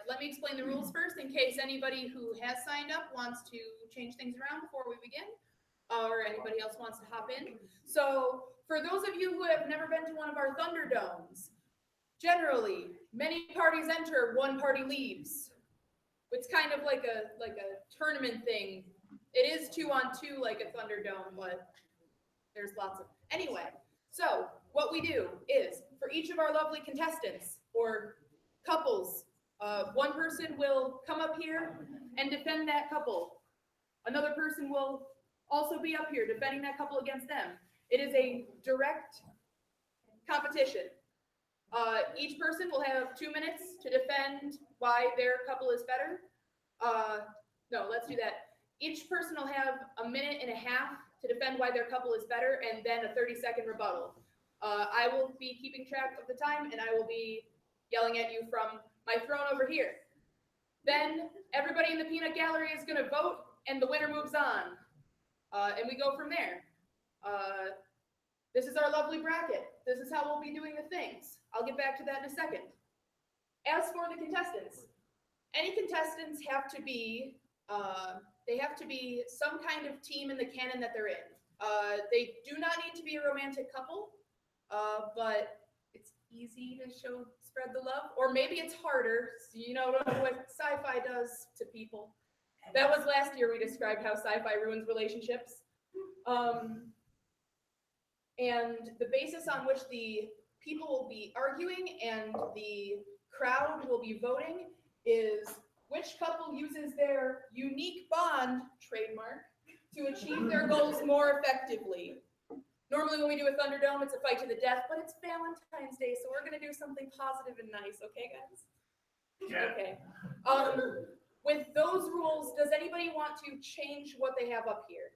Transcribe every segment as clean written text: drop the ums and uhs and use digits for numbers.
Let me explain the rules first in case anybody who has signed up wants to change things around before we begin, or anybody else wants to hop in. So for those of you who have never been to one of our Thunderdomes, generally, many parties enter, one party leaves. It's kind of like a tournament thing. It is 2-on-2 like a Thunderdome, but there's lots of... Anyway, so what we do is, for each of our lovely contestants, or couples, one person will come up here and defend that couple. Another person will also be up here defending that couple against them. It is a direct competition. Each person will have 2 minutes to defend why their couple is better. No, let's do that. Each person will have 1.5 minutes to defend why their couple is better, and then a 30-second rebuttal. I will be keeping track of the time, and I will be yelling at you from my throne over here. Then everybody in the peanut gallery is going to vote, and the winner moves on. And we go from there. This is our lovely bracket. This is how we'll be doing the things. I'll get back to that in a second. As for the contestants, any contestants have to be, they have to be some kind of team in the canon that they're in. They do not need to be a romantic couple, but it's easy to spread the love, or maybe it's harder. So you know what Sci-Fi does to people. That was last year we described how Sci-Fi ruins relationships. And the basis on which the people will be arguing and the crowd will be voting is which couple uses their unique bond, trademark, to achieve their goals more effectively. Normally when we do a Thunderdome, it's a fight to the death, but it's Valentine's Day, so we're going to do something positive and nice, okay, guys? Yeah. Okay. With those rules, does anybody want to change what they have up here?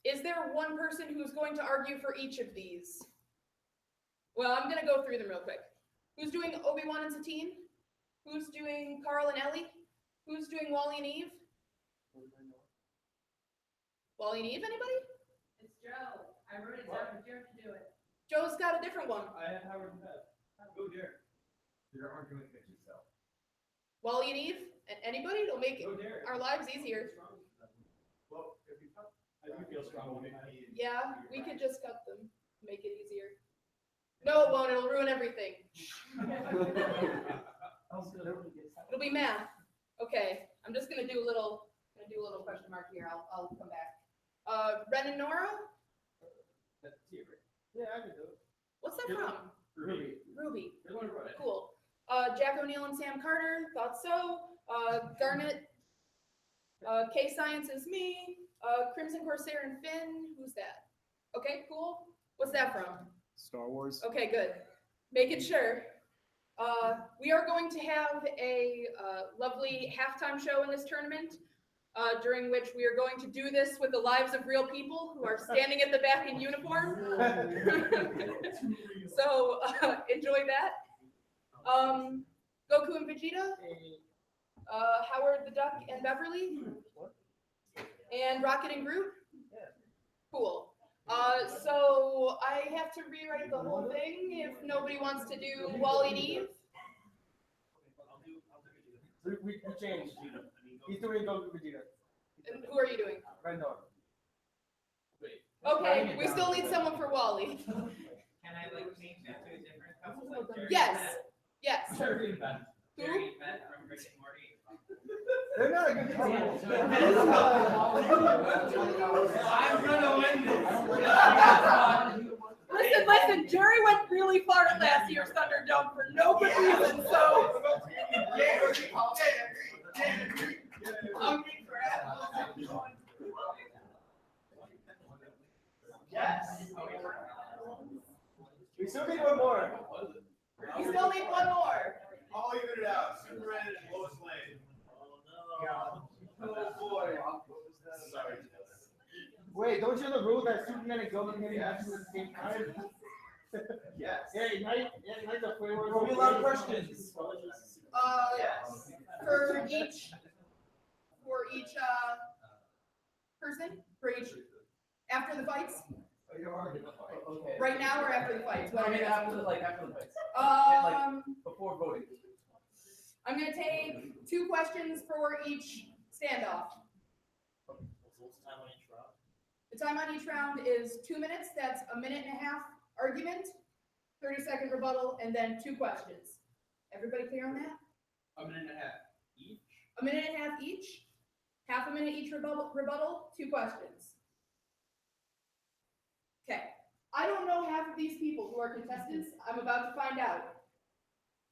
Is there one person who's going to argue for each of these? Well, I'm going to go through them real quick. Who's doing Obi-Wan and Satine? Who's doing Carl and Ellie? Who's doing Wally and Eve? Wally and Eve, anybody? It's Joe. I wrote it down, but you have to do it. Joe's got a different one. I have Howard and Beth. Go there. You're arguing against yourself. Wally and Eve? And anybody? It'll make our lives easier. Well, if you cut, I do feel strong. Yeah, we could just cut them. Make it easier. No, it won't. It'll ruin everything. It'll be math. Okay, I'm just gonna do a little question mark here. I'll come back. Ren and Nora? Yeah, I can do it. What's that from? Ruby. Ruby. Cool. Jack O'Neill and Sam Carter, thought so. Garnet, K-Science is me. Crimson Corsair and Finn, who's that? Okay, cool. What's that from? Star Wars. Okay, good. Making sure. We are going to have a lovely halftime show in this tournament, during which we are going to do this with the lives of real people who are standing at the back in uniform. So enjoy that. Goku and Vegeta, Howard the Duck and Beverly, and Rocket and Groot. Cool. So I have to rewrite the whole thing if nobody wants to do Wally and Eve. We changed. He's doing Goku Vegeta. And who are you doing? Right now. Okay, we still need someone for Wally. Can I change that to a different couple? Yes. Yes. Jerry and Beth. Who? Jerry and Beth from Rick and Morty. They're not a good couple. I'm gonna win this. Listen, Jerry went really far at last year's Thunderdome for no good reason, so. Yes. We still need one more. We still need one more. I'll even it out. Superman and Lois Lane. Oh no. Oh boy. Sorry. Wait, don't you know the rule that Superman and Goku can have at the same time? Yes. Yeah, ignite the framework. There'll be a lot of questions. Yes. For each person, for each after the fights. Okay. Right now or after the fights? I mean, after the fights. Like before voting. gonna take 2 questions for each standoff. The time on each round is 2 minutes. That's a 1.5 minute argument, 30-second rebuttal, and then 2 questions. Everybody clear on that? A minute and a half each. A 1.5 minutes each. Half a minute each rebuttal, 2 questions. Okay. I don't know half of these people who are contestants. I'm about to find out.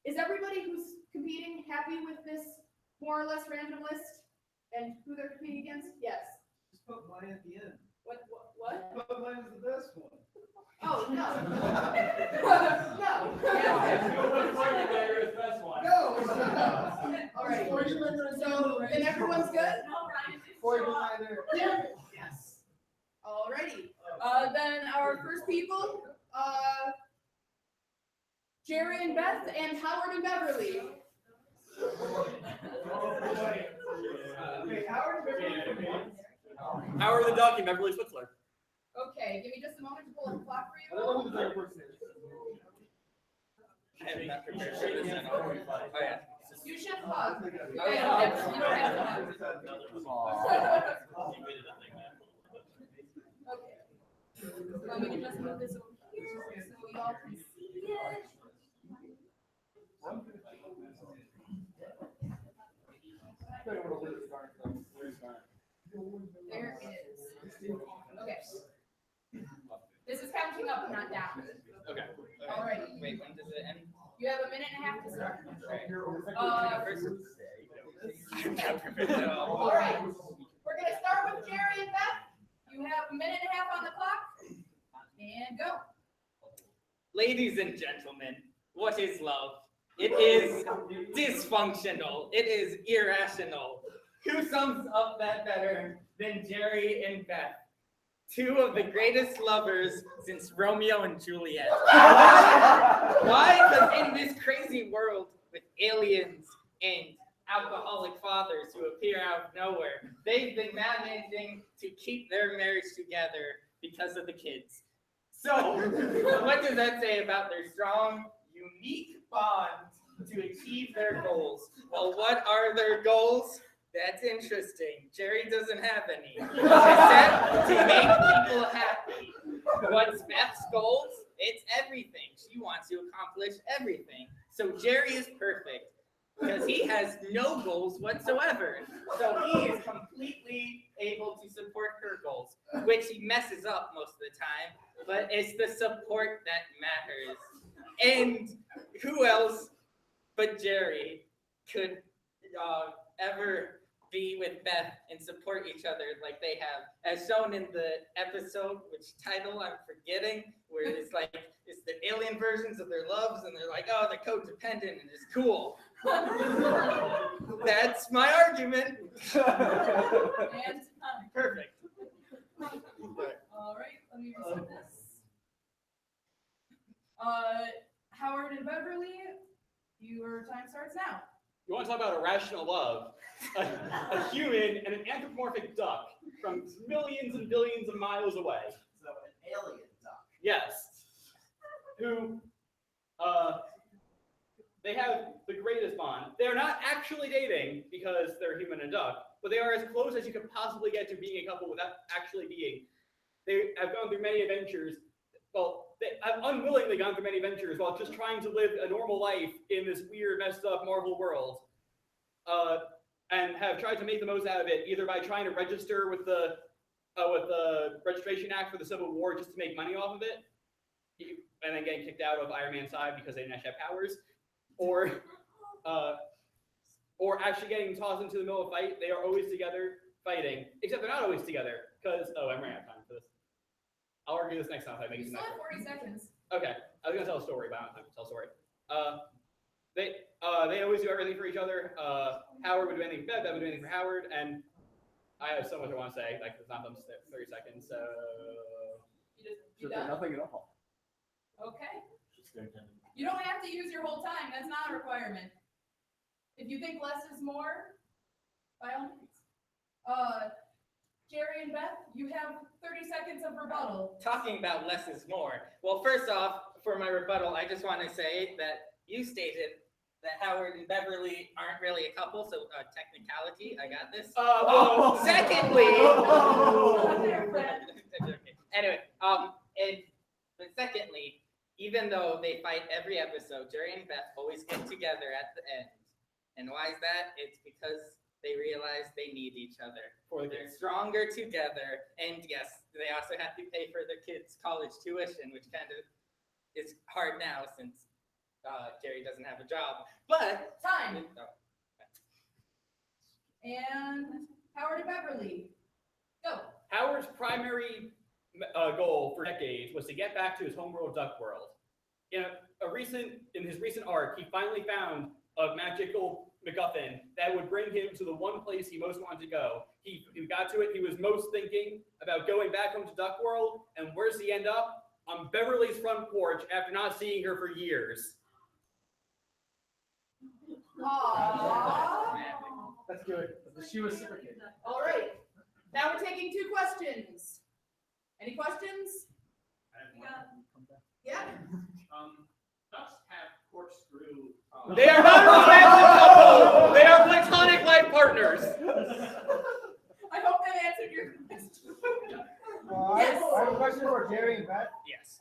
Is everybody who's competing happy with this more or less random list and who they're competing against? Yes. Just put mine at the end. What? But mine is the best one. Oh, no. No. No. All right. So, then everyone's good? Yes. Alrighty. Then our first people, Jerry and Beth and Howard and Beverly. Howard the Duck and Beverly Switzler. Okay, give me just a moment to pull up the clock for you. I am not prepared for this at all. Oh yeah. You should hug. Oh, You yeah. don't have to hug. Okay. Let me just move this over here so y'all can see it. There it is. Okay. This is counting up, not down. Okay. All right. Wait, when does it end? You have a 1.5 minutes to start. I'm not prepared at all. All right. We're going to start with Jerry and Beth. You have a 1.5 minutes on the clock. And go. Ladies and gentlemen, what is love? It is dysfunctional. It is irrational. Who sums up that better than Jerry and Beth? 2 of the greatest lovers since Romeo and Juliet. Why? Because in this crazy world with aliens and alcoholic fathers who appear out of nowhere, they've been managing to keep their marriage together because of the kids. So, what does that say about their strong, unique bond to achieve their goals? Well, what are their goals? That's interesting. Jerry doesn't have any, except to make people happy. What's Beth's goals? It's everything. She wants to accomplish everything. So Jerry is perfect because he has no goals whatsoever. So he is completely able to support her goals, which he messes up most of the time, but it's the support that matters. And who else but Jerry could ever be with Beth and support each other like they have, as shown in the episode, which title I'm forgetting, where it's like, it's the alien versions of their loves, and they're like, oh, they're codependent, and it's cool. That's my argument. And Perfect. all right, let me reset this. Howard and Beverly, your time starts now. You want to talk about irrational love? A human and an anthropomorphic duck from millions and billions of miles away. So an alien duck. Yes. Who, they have the greatest bond. They're not actually dating because they're human and duck, but they are as close as you could possibly get to being a couple without actually being. They have gone through many adventures. Well, they have unwillingly gone through many adventures while just trying to live a normal life in this weird, messed up Marvel world. And have tried to make the most out of it, either by trying to register with the Registration Act for the Civil War just to make money off of it, and then getting kicked out of Iron Man's side because they didn't actually have powers, or actually getting tossed into the middle of a fight. They are always together fighting, except they're not always together because I'm running out of time for this. I'll argue this next time if I make You it still next have 40 seconds. Okay, I was gonna tell a story, but I don't have time to tell a story. They always do everything for each other. Howard would do anything for Beth, Beth would do anything for Howard, and I have so much I want to say. Like, it's not them 30 seconds, so. You done? Nothing at all. Okay. You don't have to use your whole time. That's not a requirement. If you think less is more, by all means. Jerry and Beth, you have 30 seconds of rebuttal. Talking about less is more. Well, first off, for my rebuttal, I just want to say that you stated that Howard and Beverly aren't really a couple, so technicality, I got this. Secondly, anyway, but secondly, even though they fight every episode, Jerry and Beth always get together at the end. And why is that? It's because they realize they need each other. They're stronger together. And yes, they also have to pay for their kids' college tuition, which kind of is hard now since Jerry doesn't have a job. But Time. And Howard and Beverly. Go. Howard's primary goal for decades was to get back to his homeworld, Duck World. In his recent arc, he finally found a magical MacGuffin that would bring him to the one place he most wanted to go. He got to it. He was most thinking about going back home to Duck World, and where's he end up? On Beverly's front porch after not seeing her for years. Aww. That's good. She was super good. All right. Now we're taking 2 questions. Any questions? Yeah. Ducks have corkscrew. They are not a romantic couple. They are platonic life partners. I hope that answered your question. Yes. I have a question for Jerry and Beth. Yes.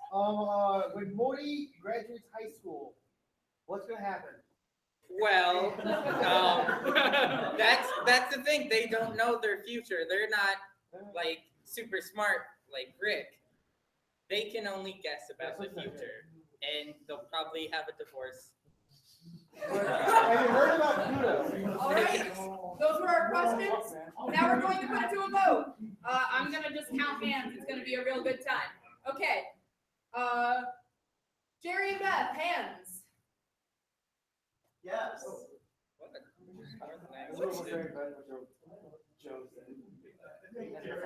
When Modi graduates high school, what's gonna happen? well, that's the thing. They don't know their future. They're not like super smart like Rick. They can only guess about the future, and they'll probably have a divorce. Have you heard about Pluto? All right, those were our questions. Now we're going to put it to a vote. I'm gonna just count hands. It's gonna be a real good time. Okay. Jerry and Beth, hands. Yes.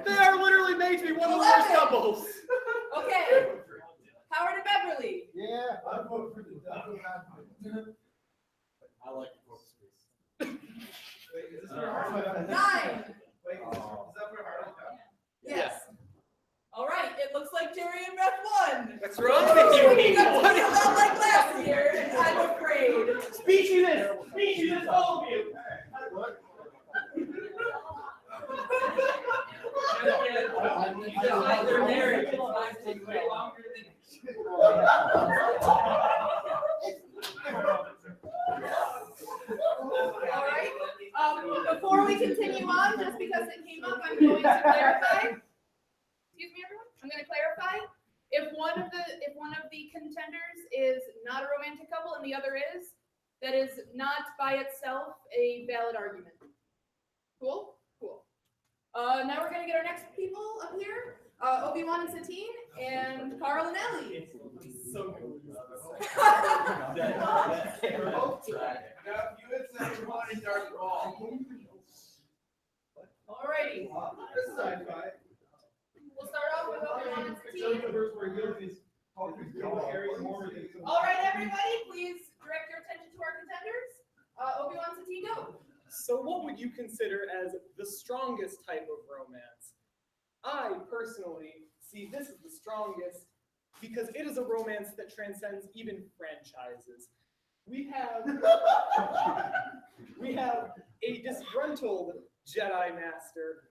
They are literally made to be one of the worst couples. Okay. Howard and Beverly. Yeah. I vote for the duck. I like the corpse space. Wait, is this for Harley? 9. Wait, is that for Harley? Yes. All right. It looks like Jerry and Beth won. What's wrong with you We got people? to feel out like last year, and I'm afraid. Speechless, all of you. Their marriage is going to take way longer than. All right. Before we continue on, just because it came up, I'm going to clarify. Excuse me, everyone. I'm going to clarify. If one of the contenders is not a romantic couple and the other is, that is not by itself a valid argument. Cool? Cool. Now we're going to get our next people up here. Obi-Wan and Satine, and Carl and Ellie. So cool. Now, if you had said you wanted Darth Maul. Alrighty. This is Sci-Fi. We'll start off with Obi-Wan and Satine. All All right, everybody, please direct your attention to our contenders. Obi-Wan, Satine, go. So what would you consider as the strongest type of romance? I personally see this as the strongest because it is a romance that transcends even franchises. We have a disgruntled Jedi Master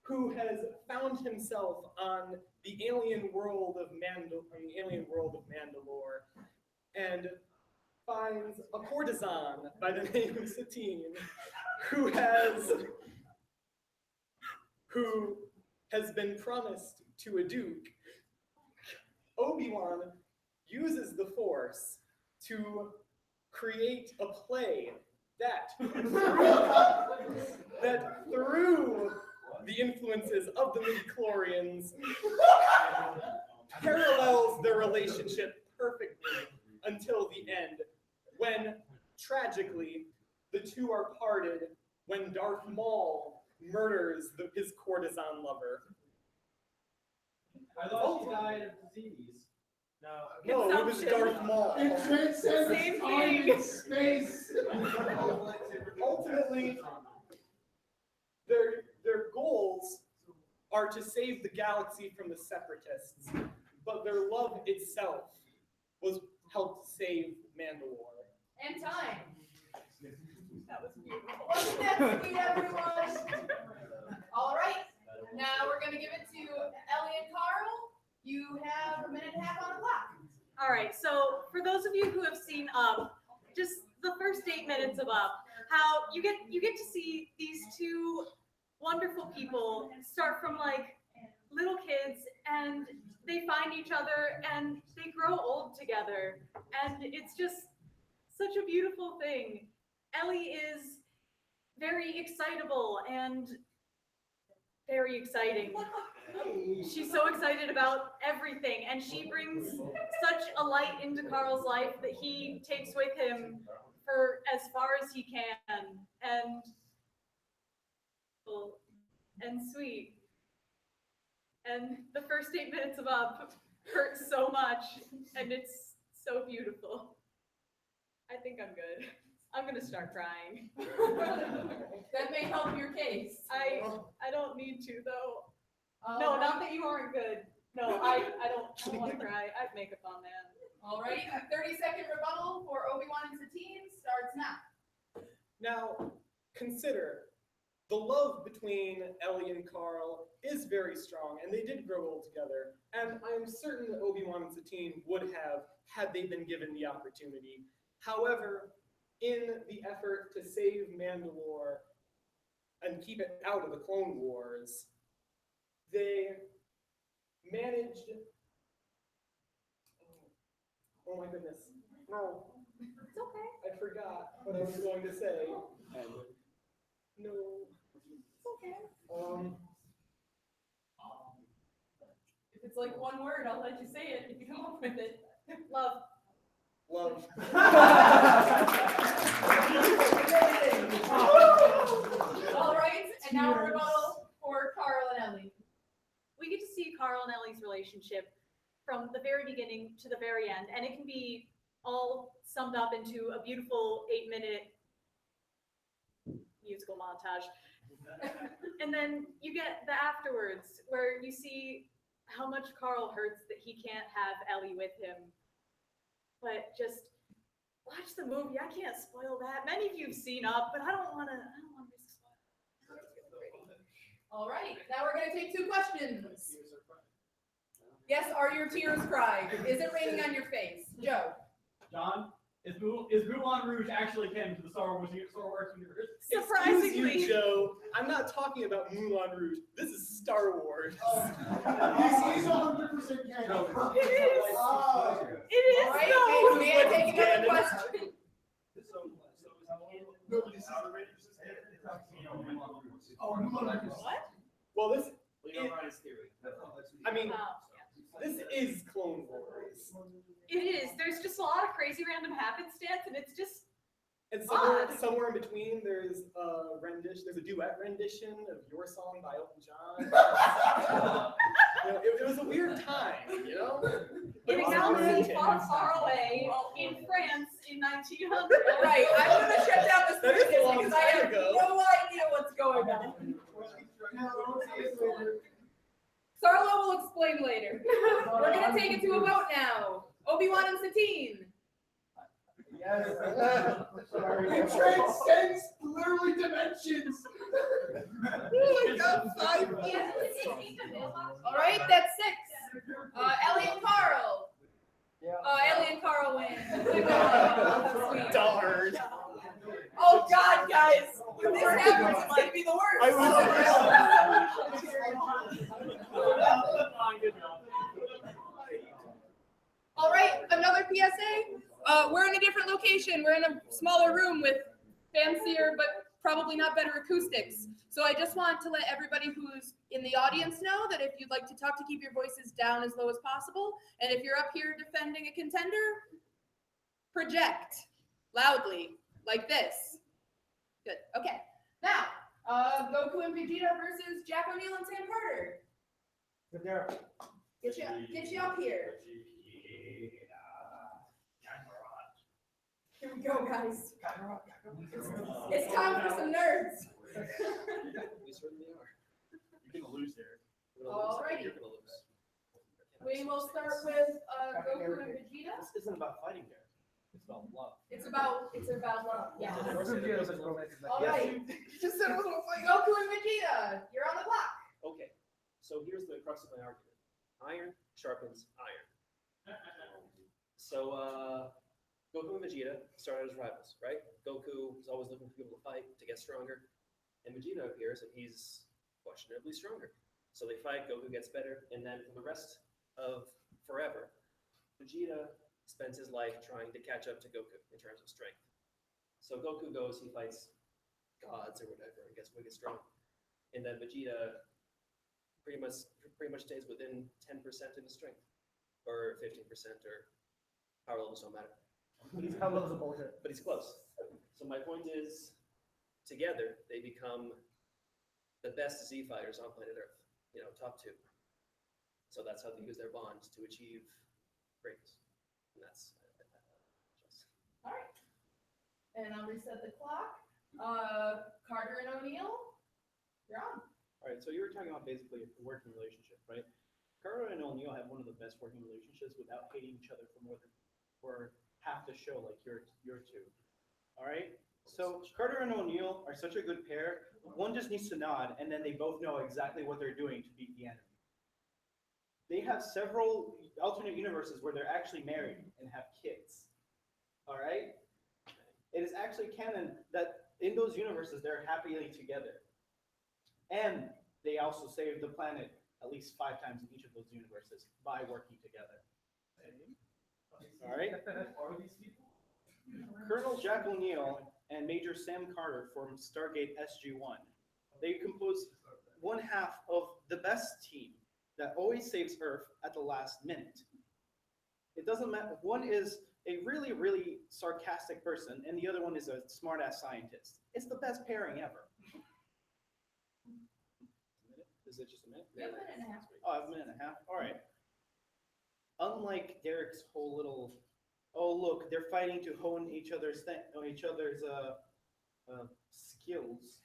who has found himself on the alien world of Mandalore, and finds a courtesan by the name of Satine, who has been promised to a duke. Obi-Wan uses the Force to create a play that through the influences of the midichlorians parallels their relationship perfectly until the end, when tragically the two are parted when Darth Maul murders his courtesan lover. I thought she died of disease. No, it was Darth Maul. It transcends Same time thing. and space. Ultimately, their goals are to save the galaxy from the Separatists, but their love itself was helped save Mandalore. And time. That was beautiful. Wasn't that sweet, everyone? All right. Now we're going to give it to Ellie and Carl. You have a minute and a half on the clock. All right, so for those of you who have seen Up, just the first 8 minutes of Up, how you get to see these two wonderful people start from like little kids and they find each other and they grow old together, and it's just such a beautiful thing. Ellie is very excitable and very exciting. She's so excited about everything, and she brings such a light into Carl's life that he takes with him for as far as he can, and sweet. And the first 8 minutes of Up hurt so much, and it's so beautiful. I think I'm good. I'm gonna start crying. That may help your case. I don't need to though. No, not that you aren't good. No, I don't want to cry. I have makeup on, man. All right. A 30-second rebuttal for Obi-Wan and Satine starts now. Now, consider the love between Ellie and Carl is very strong, and they did grow old together. And I'm certain that Obi-Wan and Satine would have had they been given the opportunity. However, in the effort to save Mandalore and keep it out of the Clone Wars, they managed. Oh my goodness. No. It's okay. I forgot what I was going to say. No. It's okay. If it's like one word, I'll let you say it if you come up with it. Love. Love. All right, and now a rebuttal for Carl and Ellie. We get to see Carl and Ellie's relationship from the very beginning to the very end, and it can be all summed up into a beautiful 8-minute musical montage. And then you get the afterwards, where you see how much Carl hurts that he can't have Ellie with him. But just watch the movie. I can't spoil that. Many of you have seen Up, but I don't want to risk spoiling. All right, now we're going to take 2 questions. Yes, are your tears cried? Is it raining on your face? Joe. John, is Moulin Rouge actually canon to the Star Wars universe? Surprisingly. Excuse you, Joe. I'm not talking about Moulin Rouge. This is Star Wars. He's 100% canon. It is. It is. All right, though. may I take another question? What? Well, this. theory. I mean, Wow. this is Clone Wars. It is. There's just a lot of crazy random happenstance, and it's just And Odd. somewhere in between, there's a rendition. There's a duet rendition of Your Song by Elton John. It was a weird time, you know. in a galaxy far, far away in France in 1900. Right, I'm going to shut down this That is a long because I time have ago. no idea what's going on. Sarlo will explain later. We're going to take it to a vote now. Obi-Wan and Satine. Yes. It transcends literally dimensions. Oh my God, 5 All right, that's 6. Ellie and Carl. Ellie and Carl win. Darn. Oh God, guys, when this happens, it's gonna be the worst. All right, another PSA. We're in a different location. We're in a smaller room with fancier but probably not better acoustics. So I just want to let everybody who's in the audience know that if you'd like to talk, to keep your voices down as low as possible. And if you're up here defending a contender, project loudly like this. Good. Okay. Now, Goku and Vegeta versus Jack O'Neill and Sam Carter. Good there. Get you up here. Here we go, guys. It's time for some nerds. We certainly are. You're gonna lose there. Alrighty. You're gonna lose. We will start with Goku and Vegeta. This isn't about fighting there. It's about love. It's about love. Yeah. Vegeta is romantic. All Yes. right. You just said it was a fight. Goku and Vegeta, you're on the clock. Okay, so here's the crux of my argument. Iron sharpens iron. So, Goku and Vegeta started as rivals, right? Goku is always looking for people to fight, to get stronger. And Vegeta appears and he's questionably stronger. So they fight, Goku gets better, and then for the rest of forever, Vegeta spends his life trying to catch up to Goku in terms of strength. So Goku goes, he fights gods or whatever, and gets wicked strong. And then Vegeta pretty much stays within 10% of his strength, or 15%, or power levels don't matter. How loves a bullshit. But he's close. So my point is, together they become the best Z fighters on planet Earth. You know, top 2. So that's how they use their bonds to achieve greatness. And that's just. All right. And I'll reset the clock. Carter and O'Neill, you're on. All right, so you were talking about basically a working relationship, right? Carter and O'Neill have one of the best working relationships without hating each other for half the show, like your two. All right. So Carter and O'Neill are such a good pair. One just needs to nod, and then they both know exactly what they're doing to beat the enemy. They have several alternate universes where they're actually married and have kids. All right. It is actually canon that in those universes they're happily together. And they also saved the planet at least 5 times in each of those universes by working together. All right. Are these people? Colonel Jack O'Neill and Major Sam Carter from Stargate SG-1. They compose one half of the best team that always saves Earth at the last minute. It doesn't matter. One is a really, really sarcastic person, and the other one is a smart-ass scientist. It's the best pairing ever. Is it just a minute? Yeah, a minute and a half. Oh, a minute and a half. All right. Unlike Derek's whole little, oh look, they're fighting to hone each other's skills.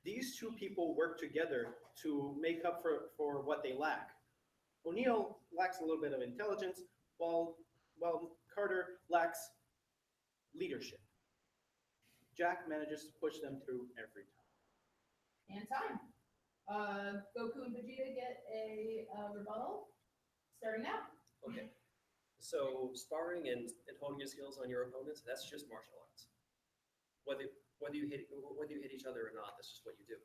These two people work together to make up for what they lack. O'Neill lacks a little bit of intelligence, while Carter lacks leadership. Jack manages to push them through every time. And time. Goku and Vegeta get a rebuttal. Starting now. Okay. So sparring and honing your skills on your opponents, that's just martial arts. Whether you hit each other or not, that's just what you do.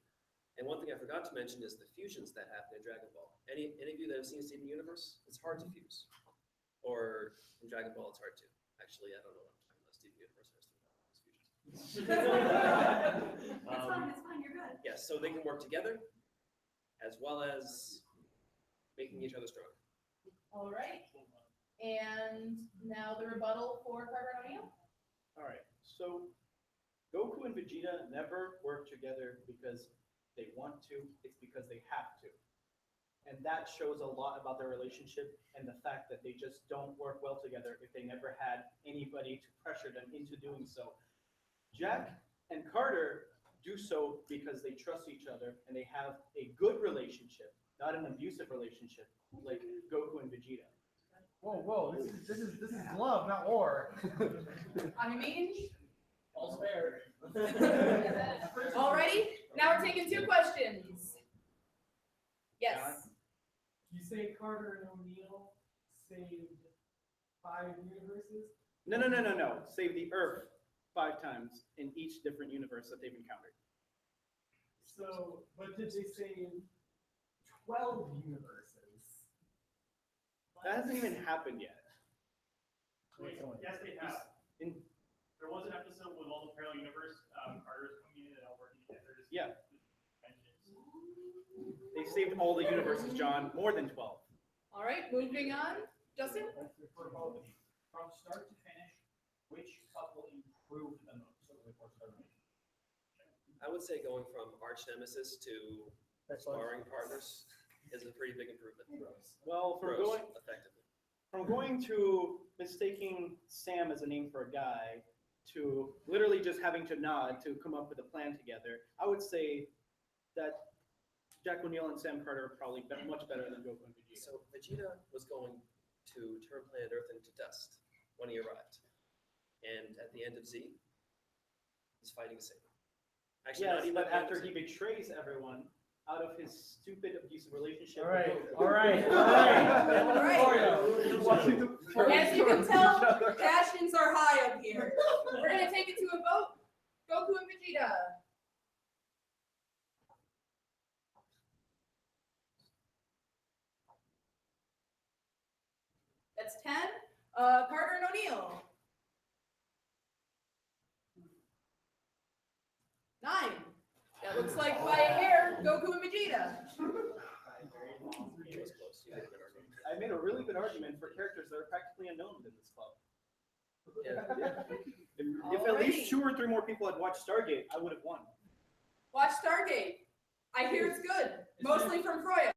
And one thing I forgot to mention is the fusions that happen in Dragon Ball. Any of you that have seen Steven Universe, it's hard to fuse. Or in Dragon Ball, it's hard to. Actually, I don't know what I'm talking about. Steven Universe has fusions. It's fine, you're good. Yes, so they can work together as well as making each other stronger. All right. And now the rebuttal for Carter and O'Neill. All right, so Goku and Vegeta never work together because they want to, it's because they have to. And that shows a lot about their relationship and the fact that they just don't work well together if they never had anybody to pressure them into doing so. Jack and Carter do so because they trust each other and they have a good relationship, not an abusive relationship like Goku and Vegeta. Whoa, this is love, not war. I mean, All's fair. alrighty. Now we're taking 2 questions. Yes. You say Carter and O'Neill saved 5 universes? No. Save the Earth 5 times in each different universe that they've encountered. So, but did they save 12 universes? That hasn't even happened yet. Wait, yes, they have. In, There was an episode with all the parallel universe, Carter's coming in and all working together. Yeah. They saved all the universes, John. More than 12. All right, moving on. Justin? For both, from start to finish, which couple improved the most over the course of the relationship? I would say going from arch nemesis to sparring partners is a pretty big improvement. Well, Gross, effectively. from going to mistaking Sam as a name for a guy to literally just having to nod to come up with a plan together, I would say that Jack O'Neill and Sam Carter are probably much better than Goku and Vegeta. So Vegeta was going to turn planet Earth into dust when he arrived. And at the end of Z, he's fighting Satan. Actually, Yes, not even but at the end after of he Z. betrays everyone out of his stupid abusive relationship. All right, with Goku. all right, all right. All right. Watching the- As you can tell, passions are high up here. We're gonna take it to a vote. Goku and Vegeta. That's 10. Carter and O'Neill. 9. That looks like by a hair, Goku and Vegeta. It was close. You had a good argument. I made a really good argument for characters that are practically unknown within this club. If at least 2 or 3 more people had watched Stargate, I would have won. Watch Stargate. I hear it's good. Mostly from Froyo.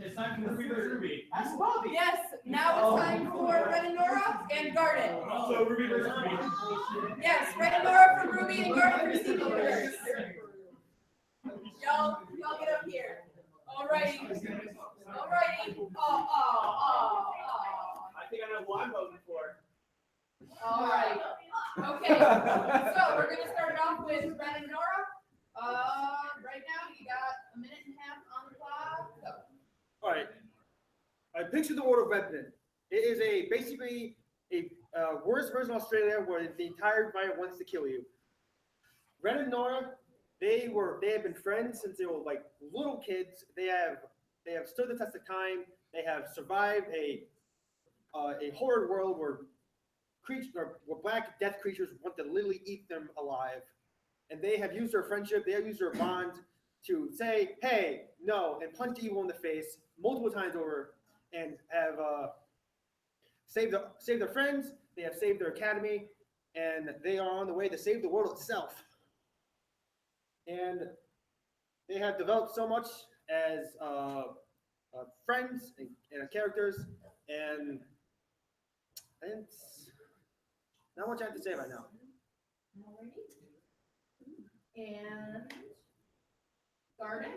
It's time for Ruby versus Ruby. Ask Bobby. Yes, now it's time for Red and Nora and Garden. So Ruby versus Ruby. Yes, Red and Nora from Ruby and Garden from Steven Universe. Y'all get up here. Alrighty. I think I know who I'm voting for. Alright. Okay, so we're gonna start it off with Red and Nora. Right now you got a minute and a half on the clock. Go. All right. I picture the world of Redmond. It is basically a worse version of Australia where the entire environment wants to kill you. Ren and Nora, they have been friends since they were like little kids. They have stood the test of time. They have survived a horrid world where black death creatures want to literally eat them alive. And they have used their friendship, they have used their bond to say, hey, no, and punch evil in the face multiple times over, and have saved their friends, they have saved their academy, and they are on the way to save the world itself. And they have developed so much as friends and characters, and it's not much I have to say right now. Alrighty. And Garden.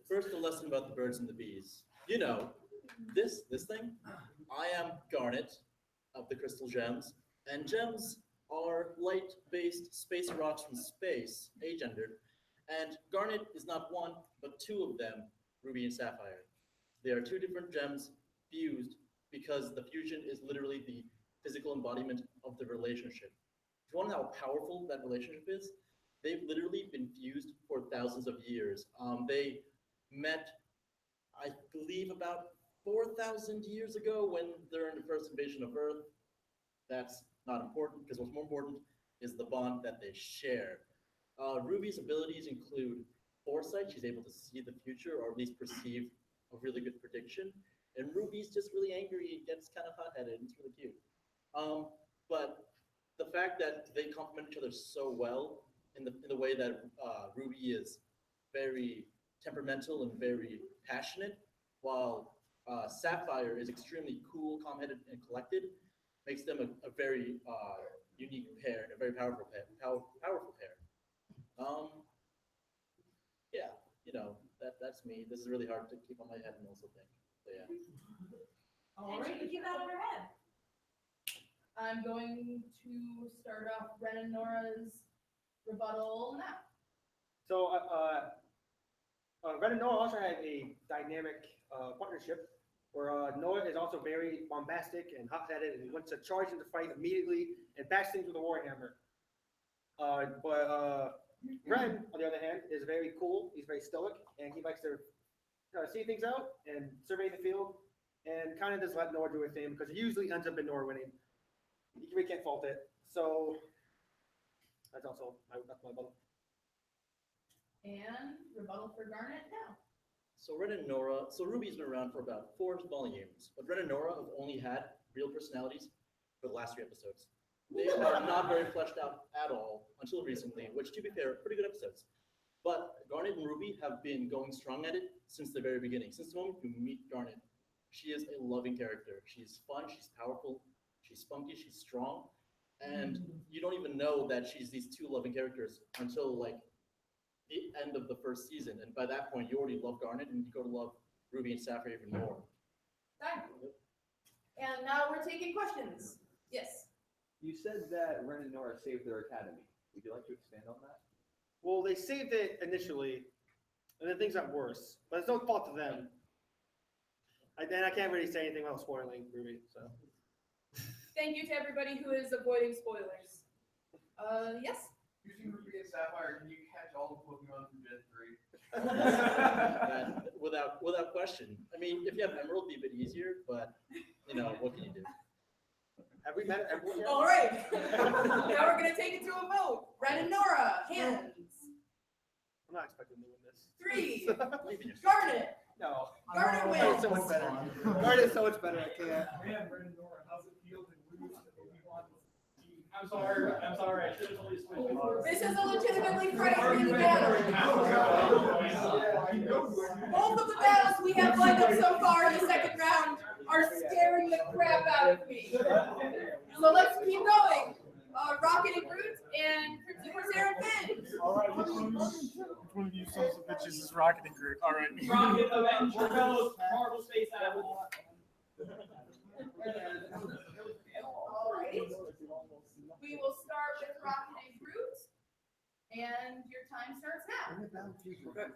First, a lesson about the birds and the bees. You know, this thing, I am Garnet of the Crystal Gems, and gems are light-based space rocks from space, agendered, and Garnet is not one, but 2 of them, Ruby and Sapphire. They are 2 different gems fused because the fusion is literally the physical embodiment of the relationship. If you want to know how powerful that relationship is, they've literally been fused for thousands of years. They met, I believe, about 4,000 years ago when during the first invasion of Earth. That's not important because what's more important is the bond that they share. Ruby's abilities include foresight. She's able to see the future or at least perceive a really good prediction. And Ruby's just really angry and gets kind of hot-headed. It's really cute. But the fact that they complement each other so well in the way that Ruby is very temperamental and very passionate, while Sapphire is extremely cool, calm-headed, and collected, makes them a very unique pair, a very powerful pair. Yeah, you know, that's me. This is really hard to keep on my head and also think. So yeah. All right. Keep that on her head. I'm going to start off Ren and Nora's rebuttal now. So, Ren and Noah also have a dynamic partnership where Noah is also very bombastic and hot-headed and wants to charge into fight immediately and bash things with a warhammer. But Ren, on the other hand, is very cool. He's very stoic, and he likes to see things out and survey the field and kind of just let Noah do his thing because it usually ends up in Noah winning. We can't fault it. So that's my rebuttal. And rebuttal for Garnet now. So Ren and Nora, so Ruby's been around for about 4 volumes, but Ren and Nora have only had real personalities for the last 3 episodes. They are not very fleshed out at all until recently, which, to be fair, are pretty good episodes. But Garnet and Ruby have been going strong at it since the very beginning. Since the moment you meet Garnet, she is a loving character. She's fun, she's powerful, she's spunky, she's strong, and you don't even know that she's these 2 loving characters until like the end of the first season, and by that point you already love Garnet and you go to love Ruby and Sapphire even more. Done. And now we're taking questions. Yes. You said that Ren and Nora saved their academy. Would you like to expand on that? Well, they saved it initially, and then things got worse. But it's no fault to them. And I can't really say anything without spoiling Ruby. So. Thank you to everybody who is avoiding spoilers. Yes? Using Ruby and Sapphire, can you catch all the Pokemon from Gen 3? Without question. I mean, if you have Emerald, it'd be a bit easier, but what can you do? Have we met everyone yet? All right. Now we're going to take it to a vote. Ren and Nora, hands. I'm not expecting to win this. 3. Garnet. No. Garnet Garnet wins. is so much better. Garnet is so much better. I can't. Man, Ren and Nora, how's it feel to lose to Obi-Wan's team? I'm sorry, I should have totally switched. This is a legitimately frightening battle. Both of the battles we have lined up so far in the second round are scaring the crap out of me. So let's keep going. Rocket and Groot and Crimson Corsair and Finn. Alright, which one of you sons of bitches is Rocket and Groot? Alright. Rocket Avenger goes Marvel Space Apple. Alright. We will start with Rocket and Groot. And your time starts now. Okay.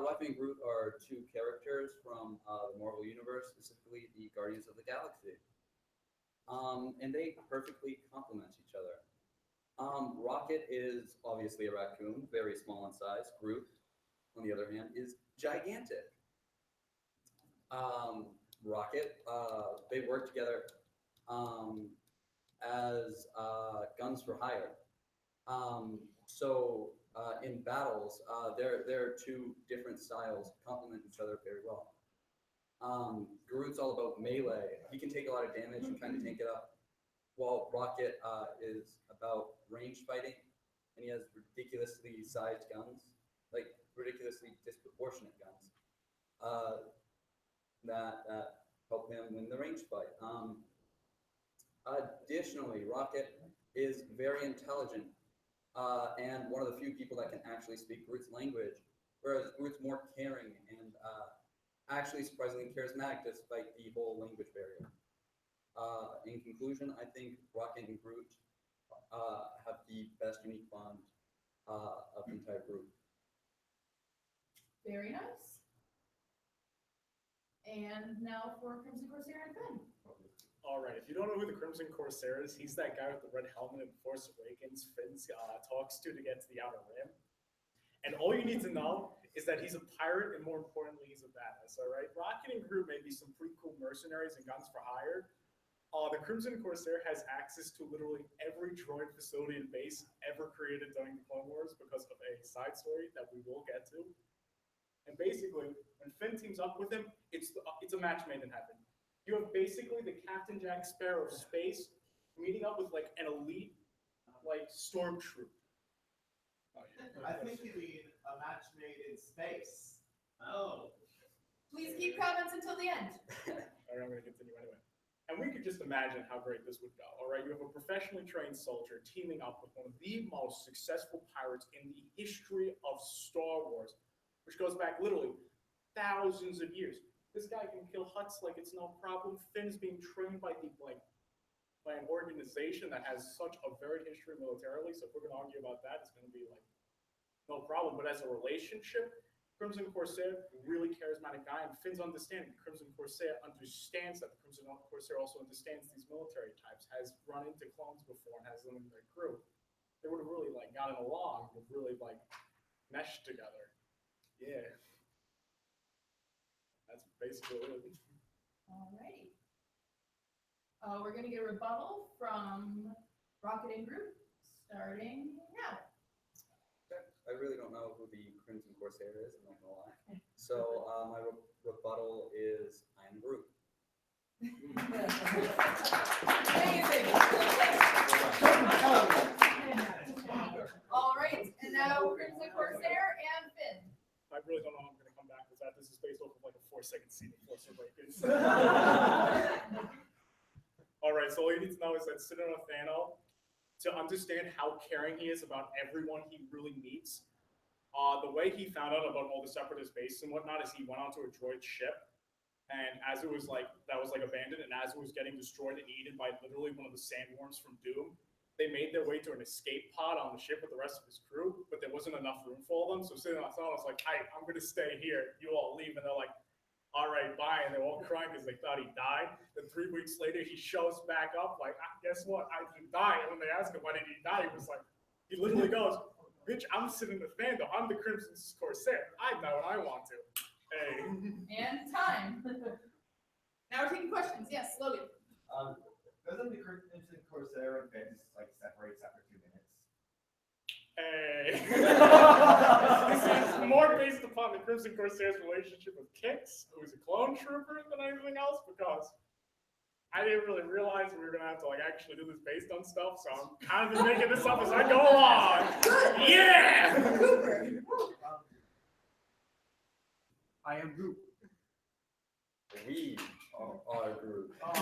Rocket and Groot are two characters from the Marvel Universe, specifically the Guardians of the Galaxy. And they perfectly complement each other. Rocket is obviously a raccoon, very small in size. Groot, on the other hand, is gigantic. Rocket, they work together as guns for hire. So in battles, their two different styles complement each other very well. Groot's all about melee. He can take a lot of damage and kind of tank it up, while Rocket is about range fighting, and he has ridiculously sized guns, like ridiculously disproportionate guns, that help him win the range fight. Additionally, Rocket is very intelligent, and one of the few people that can actually speak Groot's language, whereas Groot's more caring and actually surprisingly charismatic despite the whole language barrier. In conclusion, I think Rocket and Groot have the best unique bond of the entire group. Very nice. And now for Crimson Corsair and Finn. Alright, if you don't know who the Crimson Corsair is, he's that guy with the red helmet in Force Awakens Finn talks to get to the Outer Rim. And all you need to know is that he's a pirate, and more importantly, he's a badass, alright? Rocket and Groot may be some pretty cool mercenaries and guns for hire. The Crimson Corsair has access to literally every droid facility and base ever created during the Clone Wars because of a side story that we will get to. And basically, when Finn teams up with him, it's a match made in heaven. You have basically the Captain Jack Sparrow of space meeting up with like an elite stormtrooper. I think you mean a match made in space. Oh. Please keep comments until the end. All right, I'm going to continue anyway. And we could just imagine how great this would go. All right, you have a professionally trained soldier teaming up with one of the most successful pirates in the history of Star Wars, which goes back literally thousands of years. This guy can kill Hutts like it's no problem. Finn's being trained by an organization that has such a varied history militarily. So if we're going to argue about that, it's going to be like no problem. But as a relationship, Crimson Corsair, really charismatic guy, and Finn's understanding. The Crimson Corsair understands that. The Crimson Corsair also understands these military types, has run into clones before and has them in their crew. They would have really gotten along, would really meshed together. Yeah. That's basically it. Alrighty. We're gonna get a rebuttal from Rocket and Groot, starting now. I really don't know who the Crimson Corsair is, I'm not gonna lie. So my rebuttal is I am Groot. Amazing. All right, and now Crimson Corsair and Finn. I really don't know how I'm going to come back with that. This is based off of a 4-second scene of Force Awakens. All right, so all you need to know is that Citadel Nathaniel, to understand how caring he is about everyone he really meets, the way he found out about all the Separatist bases and whatnot is he went onto a droid ship And as it was like, that was like abandoned, and as it was getting destroyed and eaten by literally one of the sandworms from Doom, they made their way to an escape pod on the ship with the rest of his crew, but there wasn't enough room for all of them. So sitting on the phone, I was like, "Hey, I'm gonna stay here. You all leave." And they're like, "All right, bye." And they're all crying because they thought he died. Then 3 weeks later, he shows back up like, "Guess what? I didn't die." And when they asked him why did he die, he was like, he literally goes, "Bitch, I'm sitting in the Fandom. I'm the Crimson Corsair. I die when I want to." Hey. And time. Now we're taking questions. Yes, Logan. Doesn't the Crimson Corsair and Vince like separates after 2 minutes? Hey. This is more based upon the Crimson Corsair's relationship with Kix, who is a clone trooper, than anything else, because I didn't really realize we were gonna have to like actually do this based on stuff, so I'm kind of making this up as I go along. Yeah! I am Groot. We are Groot. All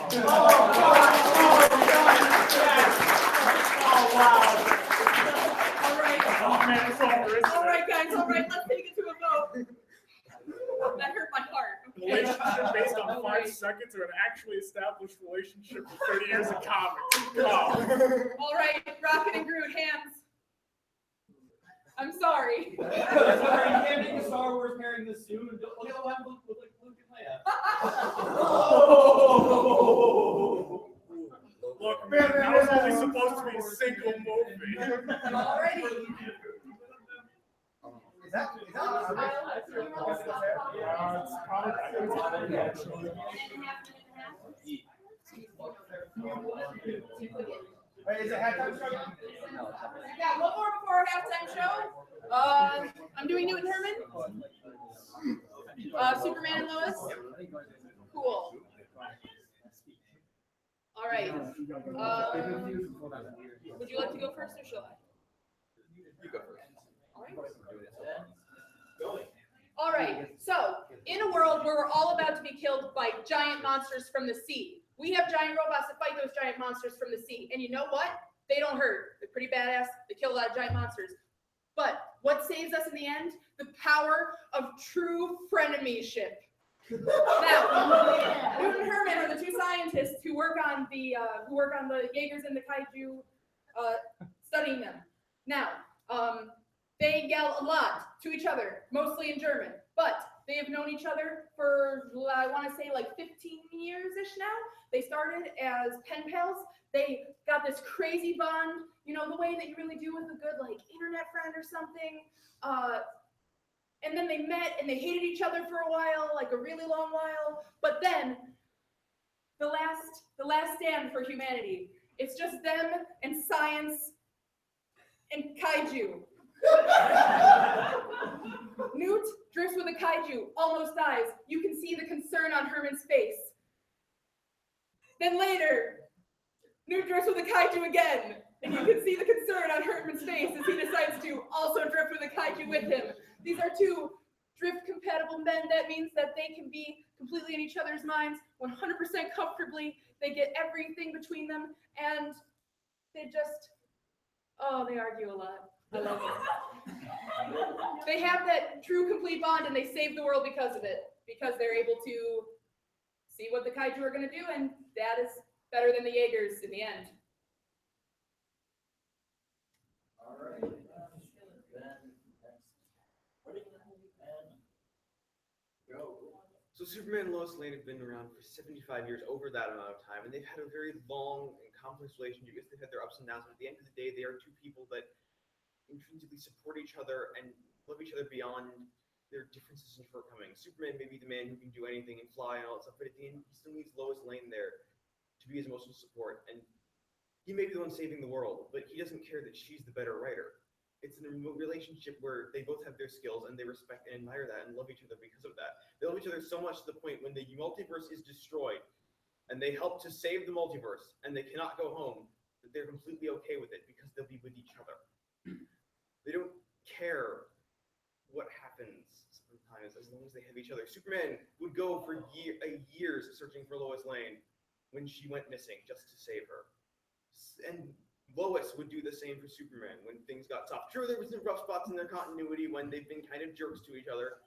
right. Oh man, it's all rich. All right, guys. All right, let's take it to a vote. That hurt my heart. Relationship based on 5 seconds of an actually established relationship with 30 years of comics. Oh. All right, Rocket and Groot, hands. I'm sorry. You can't make a Star Wars pairing this soon. Look at what happened with like Luke and Leia. Look, man, that was only supposed to be a single movie. Alrighty. Is that Wait, is it halftime show? Yeah, one more before our halftime show. I'm doing Newton Herman. Superman and Lois. Cool. All right. Would you like to go first, or shall I? You go first. All right. So, in a world where we're all about to be killed by giant monsters from the sea, we have giant robots that fight those giant monsters from the sea. And you know what? They don't hurt. They're pretty badass. They kill a lot of giant monsters. But what saves us in the end? The power of true frenemyship. Now, Newton Herman are the 2 scientists who work on the Jaegers and the Kaiju, studying them. Now, they yell a lot to each other, mostly in German, but they have known each other for, I want to say, like 15 years-ish now. They started as pen pals. They got this crazy bond, you know, the way that you really do with a good, like, internet friend or something. And then they met and they hated each other for a while, like a really long while. But then, the last stand for humanity. It's just them and science and kaiju. Newt drifts with a kaiju, almost dies. You can see the concern on Herman's face. Then later, Newt drifts with a kaiju again, and you can see the concern on Herman's face as he decides to also drift with a kaiju with him. These are 2 drift-compatible men. That means that they can be completely in each other's minds, 100% comfortably. They get everything between them, and they just, they argue a lot. I love it. They have that true, complete bond, and they save the world because of it. Because they're able to see what the kaiju are going to do, and that is better than the Jaegers in the end. All right. So Superman and Lois Lane have been around for 75 years, over that amount of time, and they've had a very long and complex relationship. Yes, they've had their ups and downs, but at the end of the day, they are 2 people that intrinsically support each other and love each other beyond their differences and shortcomings. Superman may be the man who can do anything and fly and all that stuff, but at the end, he still needs Lois Lane there to be his emotional support. And he may be the one saving the world, but he doesn't care that she's the better writer. It's a relationship where they both have their skills and they respect and admire that and love each other because of that. They love each other so much to the point when the multiverse is destroyed and they help to save the multiverse and they cannot go home, that they're completely okay with it because they'll be with each other. They don't care what happens sometimes as long as they have each other. Superman would go for years searching for Lois Lane when she went missing just to save her. And Lois would do the same for Superman when things got tough. Sure, there was some rough spots in their continuity when they've been kind of jerks to each other,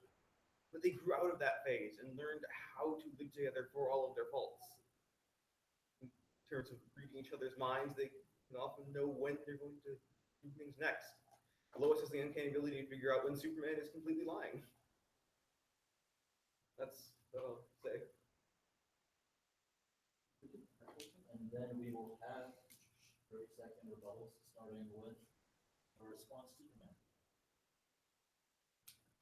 But they grew out of that phase and learned how to live together for all of their faults. In terms of reading each other's minds, they can often know when they're going to do things next. Lois has the uncanny ability to figure out when Superman is completely lying. That's what I'll say. And then we will have 30-second rebuttals, starting with a response to Superman.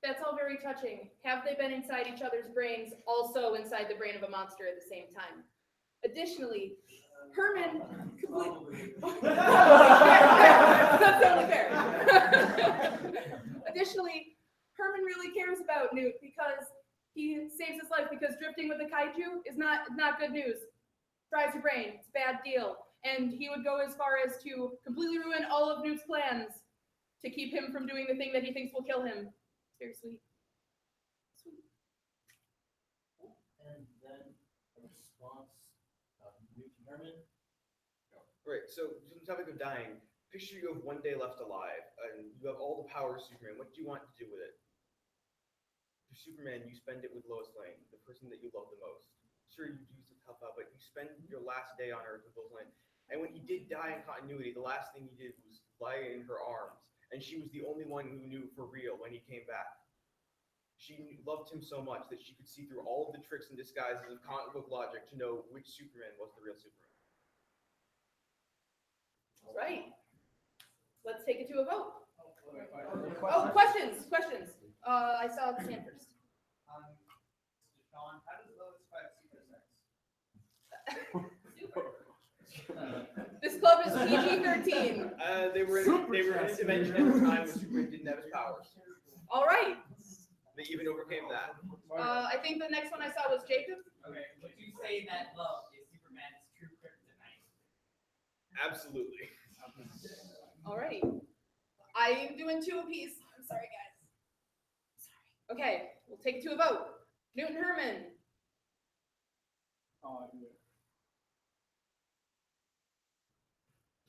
That's all very touching. Have they been inside each other's brains, also inside the brain of a monster at the same time? Additionally, Herman That's only fair. Additionally, Herman really cares about Newt because he saves his life, because drifting with a kaiju is not good news. Fries your brain. It's a bad deal. And he would go as far as to completely ruin all of Newt's plans to keep him from doing the thing that he thinks will kill him. It's very sweet. Sweet. And then a response of Newt and Herman. Right, so on the topic of dying, picture you have one day left alive, and you have all the power of Superman. What do you want to do with it? For Superman, you spend it with Lois Lane, the person that you love the most. Sure, you do some help out, but you spend your last day on Earth with Lois Lane. And when he did die in continuity, the last thing he did was lie in her arms, and she was the only one who knew for real when he came back. She loved him so much that she could see through all of the tricks and disguises of comic book logic to know which Superman was the real Superman. All right. Let's take it to a vote. Oh, questions. I saw the hand first. Sean, how does Lois fight super sex? This club is PG-13. They were in a dimension at the time when Superman didn't have his powers. All right. They even overcame that. I think the next one I saw was Jacob. Okay, would you say that love is Superman's true kryptonite? Absolutely. All right. I am doing two apiece. I'm sorry, guys. Sorry. Okay, we'll take it to a vote. Newt and Herman.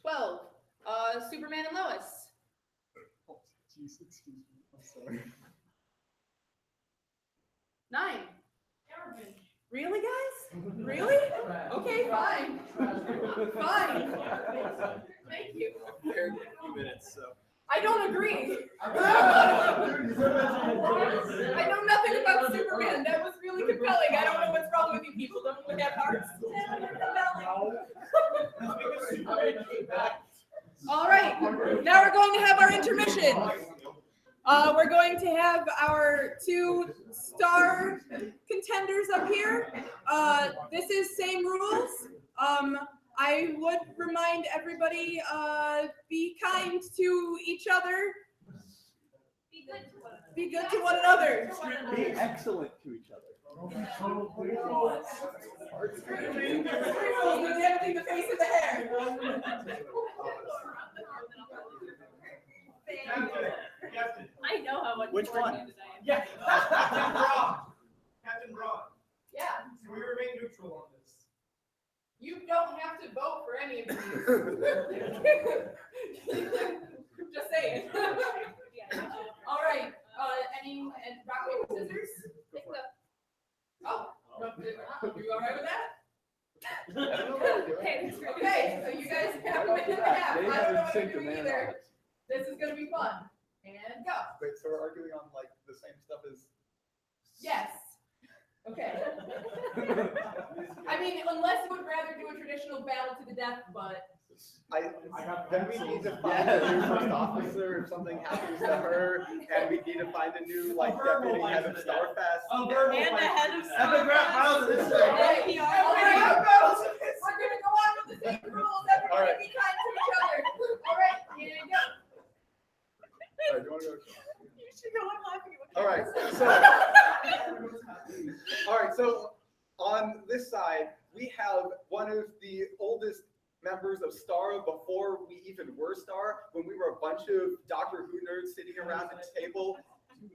12. Superman and Lois. Oh, jeez, excuse me. I'm sorry. 9. Really, guys? Really? Okay, fine. Fine. Thank you. Prepared in a few minutes, so. I don't agree. I know nothing about Superman. That was really compelling. I don't know what's wrong with you people. Don't we have hearts? All right. Now we're going to have our intermission. We're going to have our 2 star contenders up here. This is same rules. I would remind everybody, be kind to each other. Be good to one another. Be excellent to each other. Everything the face and the hair. Captain. I know how much Which one? Yeah. Captain Braun. Captain Braun. Yeah. Can we remain neutral on this? You don't have to vote for any of these. Just saying. All right. And rock, paper, scissors. Take the. Oh. You all right with that? Okay. So you guys have a minute and a half. I don't know what to do either. This is gonna be fun. And go. Wait, so we're arguing on like the same stuff as? Yes. Okay. I mean, unless you would rather do a traditional battle to the death, but. Then we need to find a new first officer if something happens to her, and we need to find a new deputy head of Starfest. And the head of All right. We're gonna go on with the same rules. Everybody be kind to each other. All right, here you go. All right, do you want to go? You should go on laughing at what All right, so on this side, we have one of the oldest members of Star before we even were Star, when we were a bunch of Doctor Who nerds sitting around the table.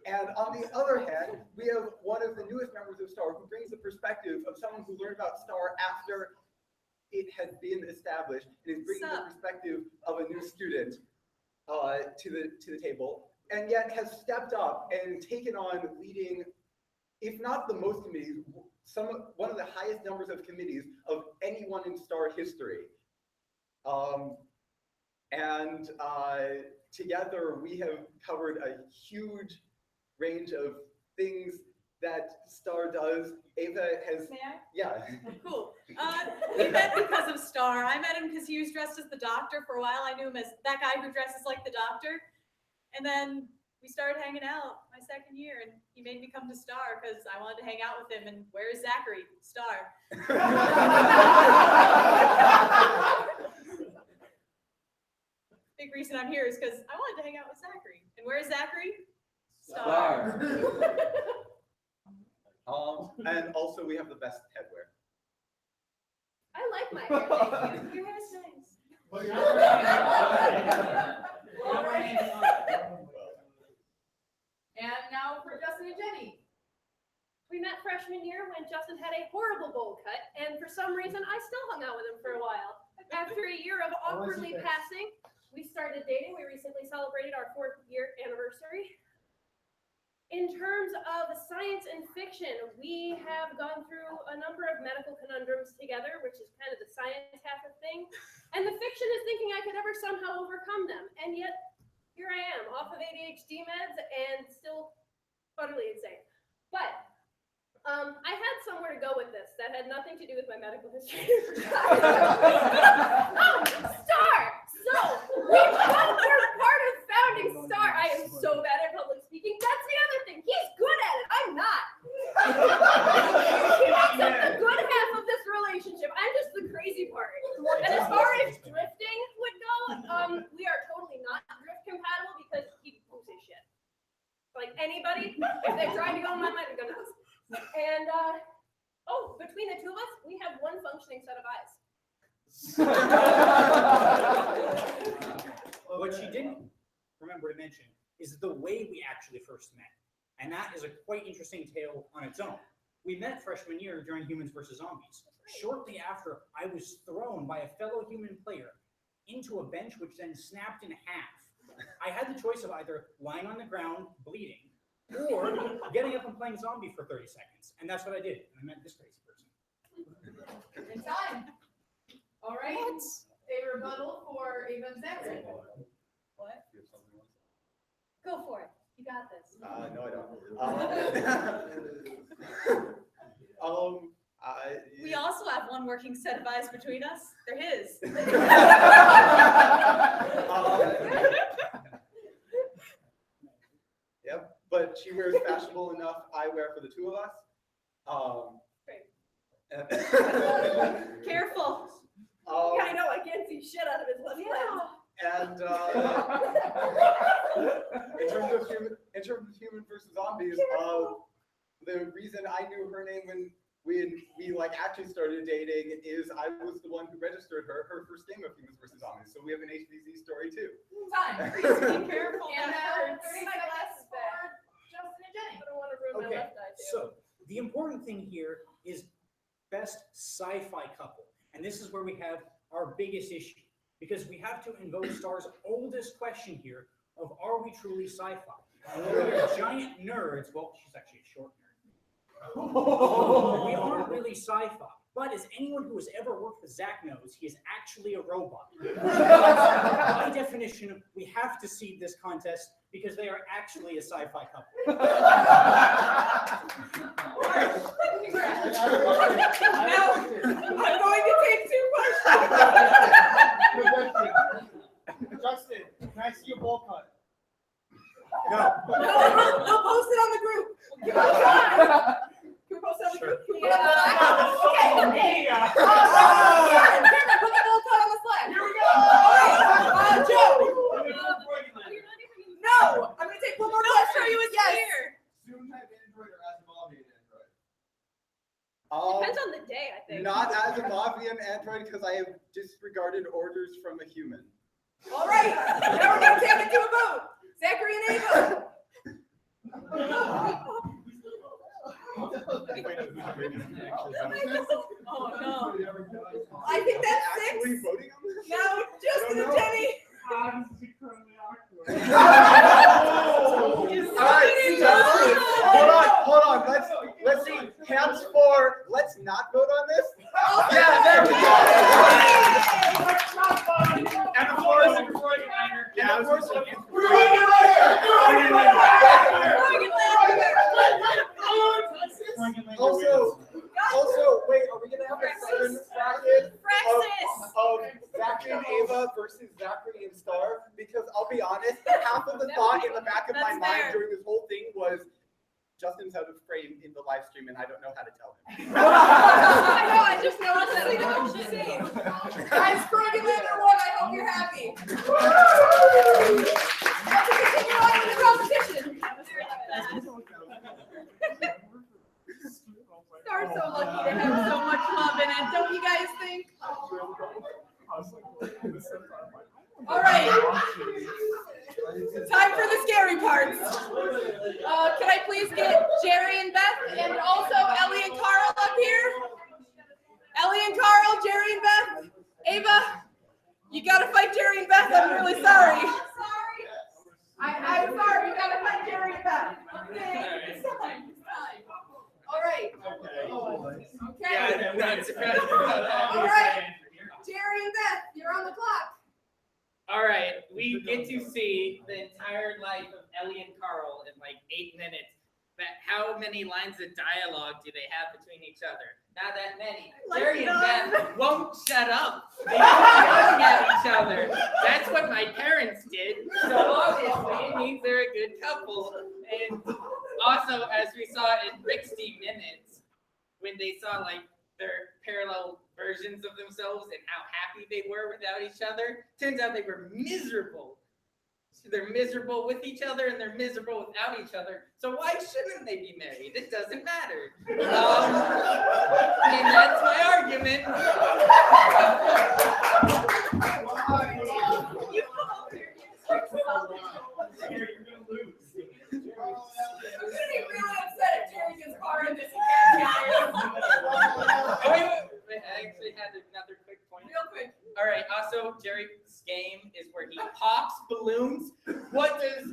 And on the other hand, we have one of the newest members of Star who brings the perspective of someone who learned about Star after it had been established, and is bringing the perspective of a new student to the table, and yet has stepped up and taken on leading if not the most committees, one of the highest numbers of committees of anyone in Star history. And together we have covered a huge range of things that Star does. Ava has, May I? yeah. Cool. We met because of Star. I met him because he was dressed as the Doctor for a while. I knew him as that guy who dresses like the Doctor. And then we started hanging out my second year, and he made me come to Star because I wanted to hang out with him. And where is Zachary? Star. Big reason I'm here is because I wanted to hang out with Zachary. And where is Zachary? Star. And also we have the best headwear. I like my hair, thank you. Your hair's nice. And now for Justin and Jenny. We met freshman year when Justin had a horrible bowl cut, and for some reason I still hung out with him for a while. After a year of awkwardly passing, we started dating. We recently celebrated our 4th year anniversary. In terms of science and fiction, we have gone through a number of medical conundrums together, which is kind of the science half of thing. And the fiction is thinking I could ever somehow overcome them. And yet, here I am, off of ADHD meds and still utterly insane. But I had somewhere to go with this that had nothing to do with my medical history. Star! So, we're part of founding Star. I am so bad at public speaking. That's the other thing. He's good at it. I'm not. He makes up the good half of this relationship. I'm just the crazy part. And as far as drifting would go, we are totally not drift compatible because he moves his shit. Like anybody, if they try to go on my mind, they're gonna. And between the two of us, we have one functioning set of eyes. What she didn't remember to mention is the way we actually first met. And that is a quite interesting tale on its own. We met freshman year during Humans vs. Zombies. Shortly after, I was thrown by a fellow human player into a bench which then snapped in half. I had the choice of either lying on the ground, bleeding, or getting up and playing zombie for 30 seconds. And that's what I did. And I met this crazy person. In time. All right. A rebuttal for Ava and Zachary. What? Go for it. You got this. No, I don't. We also have one working set of eyes between us. They're his. Yep, but she wears fashionable enough eyewear for the two of us. Careful. Yeah, I know. I can't see shit out of his left lens. And in terms of human versus zombies, the reason I knew her name when we actually started dating is I was the one who registered her first game of Humans versus Zombies. So we have an HVZ story too. Time. Please be careful. And that 30 seconds for Justin and Jenny. I don't want to ruin my left eye too. So the important thing here is best sci-fi couple. And this is where we have our biggest issue, because we have to invoke Star's oldest question here of are we truly sci-fi? We are giant nerds. Well, she's actually a short nerd. We aren't really sci-fi. But as anyone who has ever worked with Zach knows, he is actually a robot. By definition, we have to seed this contest because they are actually a sci-fi couple. Now, I'm going to take 2 questions. Justin, can I see your bowl cut? No. We'll post it on the group. Give it a try. Can we post it on the group? Can we get it on the Okay. Cameron, put the bowl cut on the Slack. Here we go. All right. Joe. No. I'm going to take one more question. Show you his here. Zoom type Android or Asimov Android? Depends on the day, I think. Not Asimovian Android because I have disregarded orders from a human. All right. Now we're going to take it to a vote. Zachary and Ava. Oh no. I think that's 6. Now Justin and Jenny. All right, hold on. Also, wait, are we gonna have a seven bracket of Zachary and Ava versus Zachary and Star? Because I'll be honest, half of the thought in the back of my mind during this whole thing was Justin's out of frame in the live stream and I don't know how to tell him. I know, I just noticed that. I know what you're saying. Guys, Froggylander won. I hope you're happy. Let's continue on with the competition. Star's so lucky to have so much love in it, don't you guys think? All right. Time for the scary parts. Can I please get Jerry and Beth and also Ellie and Carl up here? Ellie and Carl, Jerry and Beth. Ava, you gotta fight Jerry and Beth. I'm really sorry. I'm sorry. You gotta fight Jerry and Beth. Okay. It's fine. All right. Okay. All right. Jerry and Beth, you're on the clock. All right, we get to see the entire life of Ellie and Carl in like 8 minutes. But how many lines of dialogue do they have between each other? Not that many. Jerry and Beth won't shut up. They keep yelling at each other. That's what my parents did. So obviously it means they're a good couple. And also, as we saw in 60 Minutes, when they saw like their parallel versions of themselves and how happy they were without each other, turns out they were miserable. So they're miserable with each other and they're miserable without each other. So why shouldn't they be married? It doesn't matter. And that's my argument. I'm gonna be really upset if Jerry gets far in this. I actually had another quick point. Real quick. All right. Also, Jerry's game is where he pops balloons. What does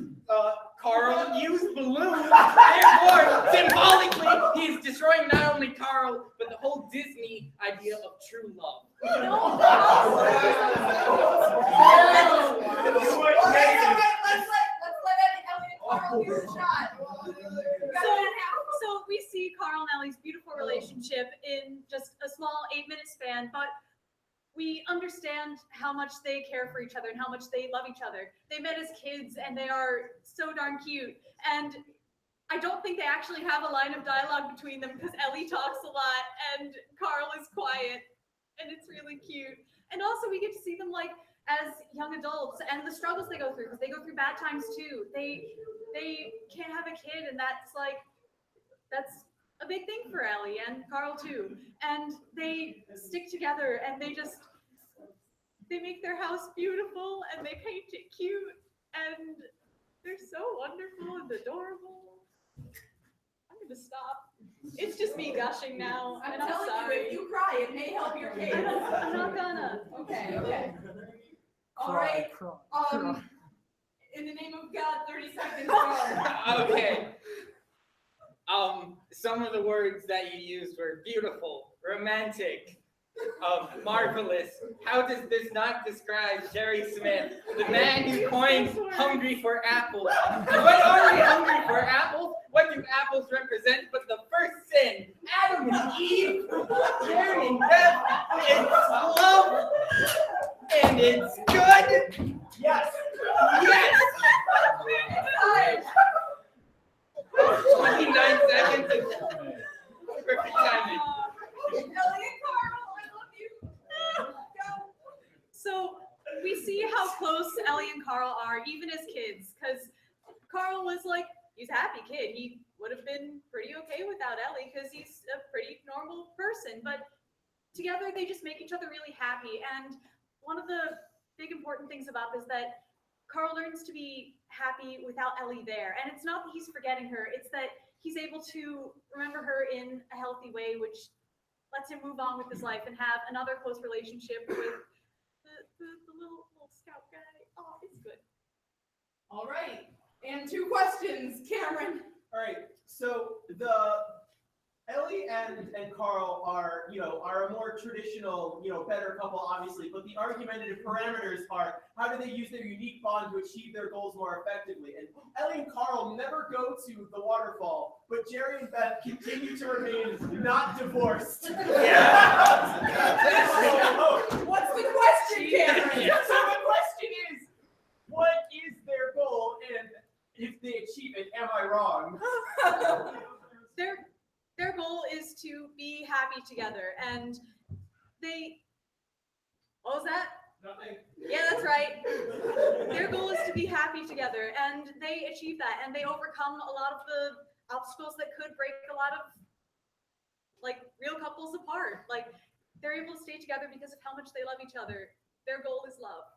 Carl use balloons? Therefore, symbolically, he's destroying not only Carl but the whole Disney idea of true love. No. Let's let Ellie and Carl give it a shot. So we see Carl and Ellie's beautiful relationship in just a small 8-minute span, but we understand how much they care for each other and how much they love each other. They met as kids and they are so darn cute. And I don't think they actually have a line of dialogue between them because Ellie talks a lot and Carl is quiet, and it's really cute. And also we get to see them like as young adults and the struggles they go through, because they go through bad times too. They can't have a kid, and that's a big thing for Ellie and Carl too. And they stick together and they make their house beautiful and they paint it cute and they're so wonderful and adorable. I'm gonna stop. It's just me gushing now. I'm and I'm telling sorry. you, if you cry, it may help your case. I'm not gonna. Okay. All right. In the name of God, 30 seconds. Okay. Some of the words that you used were beautiful, romantic, marvelous. How does this not describe Jerry Smith, the man who coined hungry for apples? What are we hungry for? Apples? What do apples represent but the first sin? Adam and Eve, Jerry and Beth. It's love, and it's good. Yes. Yes. 29 seconds. Perfect timing. Ellie and Carl, I love you. So we see how close Ellie and Carl are, even as kids, because Carl was like, he's a happy kid. He would have been pretty okay without Ellie because he's a pretty normal person. But together they just make each other really happy. And one of the big important things about this is that Carl learns to be happy without Ellie there. And it's not that he's forgetting her, it's that he's able to remember her in a healthy way, which lets him move on with his life and have another close relationship with the little scout guy. Oh, it's good. All right. And 2 questions, Cameron. All right. So the Ellie and Carl are a more traditional, better couple, obviously, but the argumentative parameters are how do they use their unique bond to achieve their goals more effectively? And Ellie and Carl never go to the waterfall, but Jerry and Beth continue to remain not divorced. Yeah. What's the question, Cameron? So the question is, what is their goal, and if they achieve it, am I wrong? Their goal is to be happy together, and what was that? Nothing. Yeah, that's right. Their goal is to be happy together, and they achieve that, and they overcome a lot of the obstacles that could break a lot of real couples apart. They're able to stay together because of how much they love each other. Their goal is love.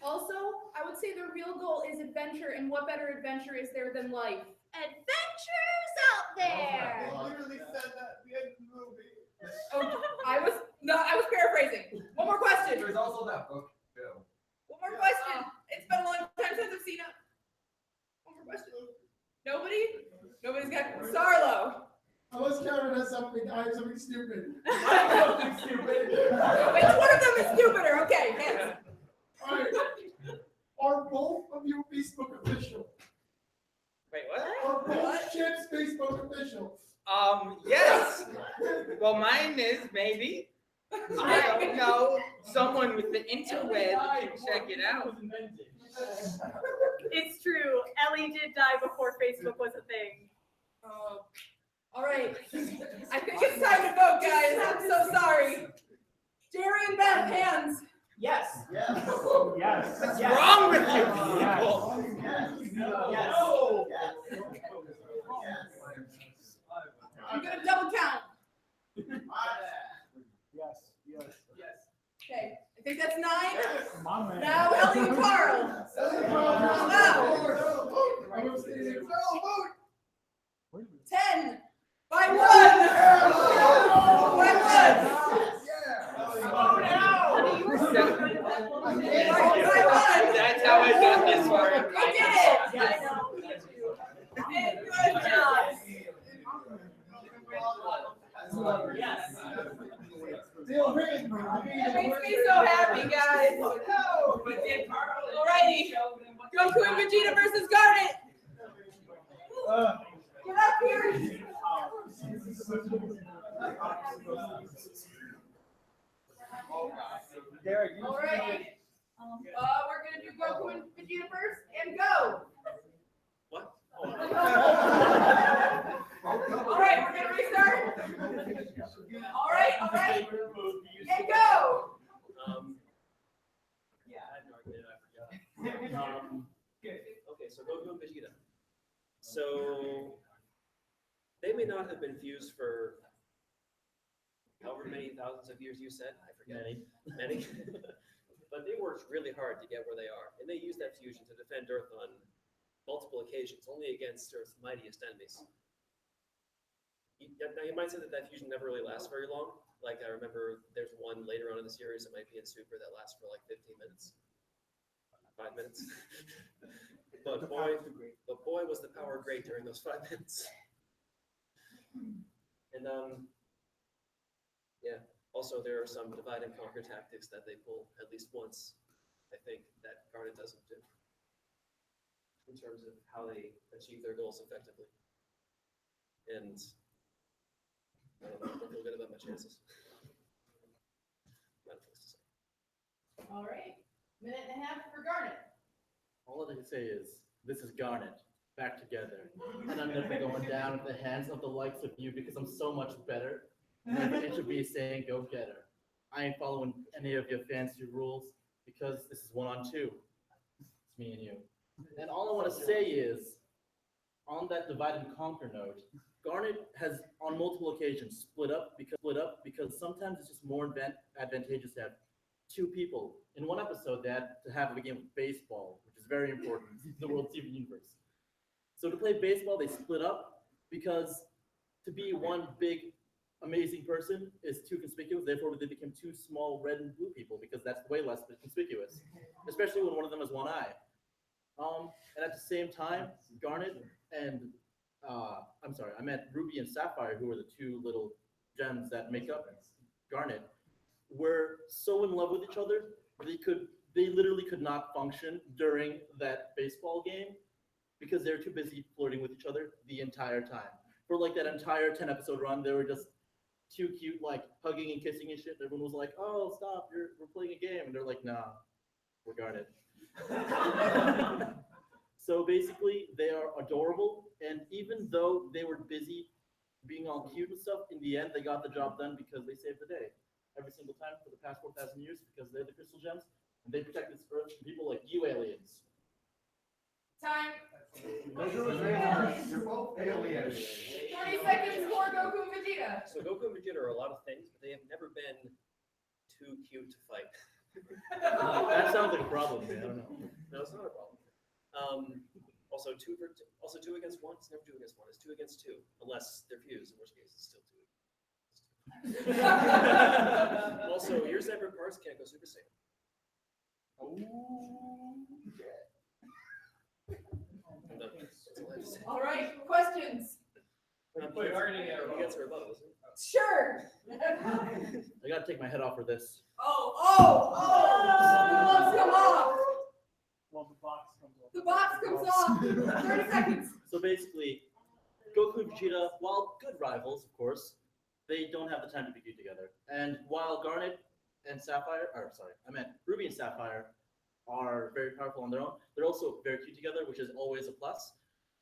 Also, I would say their real goal is adventure, and what better adventure is there than life? Adventures out there. They literally said that at the end of the movie. Oh, I was paraphrasing. One more question. There's also that book too. One more question. It's been a long time since I've seen it. One more question. Nobody? Nobody's got Sarlo. Unless Karen has something, I have something stupid. Something stupid. Which one of them is stupider? Okay, hands. All right. Are both of you Facebook official? Wait, what? Are both ships Facebook official? Yes. Well, mine is maybe. I don't know. Someone with the interweb can check it out. It's true. Ellie did die before Facebook was a thing. All right. I think it's time to vote, guys. I'm so sorry. Jerry and Beth, hands. Yes. Yes. Yes. What's wrong with you people? Yes. I'm gonna double count. Yes. Okay. I think that's 9. My man. Now Ellie and Carl. Now. 10. By 1. By 1. That's how I got this far. We did it. Good job. Yes. It makes me so happy, guys. Alrighty. Goku and Vegeta versus Garnet. Get up here. All right. We're gonna do Goku and Vegeta first, and go. What? All right, we're gonna restart. All right, and go. Yeah, I had no idea. I forgot. Okay, so Goku and Vegeta. So they may not have been fused for however many thousands of years you said. I forget. Many. But they worked really hard to get where they are, and they used that fusion to defend Earth on multiple occasions, only against Earth's mightiest enemies. Now you might say that fusion never really lasts very long. Like I remember there's one later on in the series, it might be in Super, that lasts for like 15 minutes. 5 minutes. But boy was the power great during those 5 minutes. And yeah, also there are some divide and conquer tactics that they pull at least once, I think, that Garnet doesn't do, in terms of how they achieve their goals effectively. And I don't know, I feel good about my chances. Not much to say. All right. 1.5 minutes for Garnet. All I can say is, this is Garnet, back together. And I'm never going down at the hands of the likes of you because I'm so much better. Never it should be saying, go get her. I ain't following any of your fancy rules because this is 1-on-2. It's me and you. And all I want to say is, on that divide and conquer note, Garnet has on multiple occasions split up because sometimes it's just more advantageous to have 2 people. In one episode, they had to have a game of baseball, which is very important in the World TV universe. So to play baseball, they split up because to be one big, amazing person is too conspicuous. Therefore, they became 2 small red and blue people because that's way less conspicuous, especially when one of them has 1 eye. And at the same time, Garnet and I meant Ruby and Sapphire, who are the 2 little gems that make up Garnet, were so in love with each other they literally could not function during that baseball game because they're too busy flirting with each other the entire time. For like that entire 10-episode run, they were just too cute, like hugging and kissing and shit. Everyone was like, "Oh, stop! We're playing a game," and they're like, "Nah, we're Garnet." So basically, they are adorable, and even though they were busy being all cute and stuff, in the end, they got the job done because they saved the day every single time for the past 4,000 years because they're the crystal gems, and they protect this earth from people like you aliens. Time. You're both aliens. 30 seconds for Goku and Vegeta. So Goku and Vegeta are a lot of things, but they have never been too cute to fight. That sounds like a problem, man. I don't know. No, it's not a problem. Also two against one. It's never 2 against 1. It's 2 against 2, unless they're fused, in which case it's still 2. Also, your separate parts can't go Super Saiyan. All right, questions. He gets a rebuttal, isn't it? Sure. I gotta take my head off for this. Oh! Gloves come off. Well, the box comes off. The box comes off. 30 seconds. So basically, Goku and Vegeta, while good rivals, of course, they don't have the time to be cute together. And while Garnet and Sapphire, Ruby and Sapphire are very powerful on their own, they're also very cute together, which is always a plus.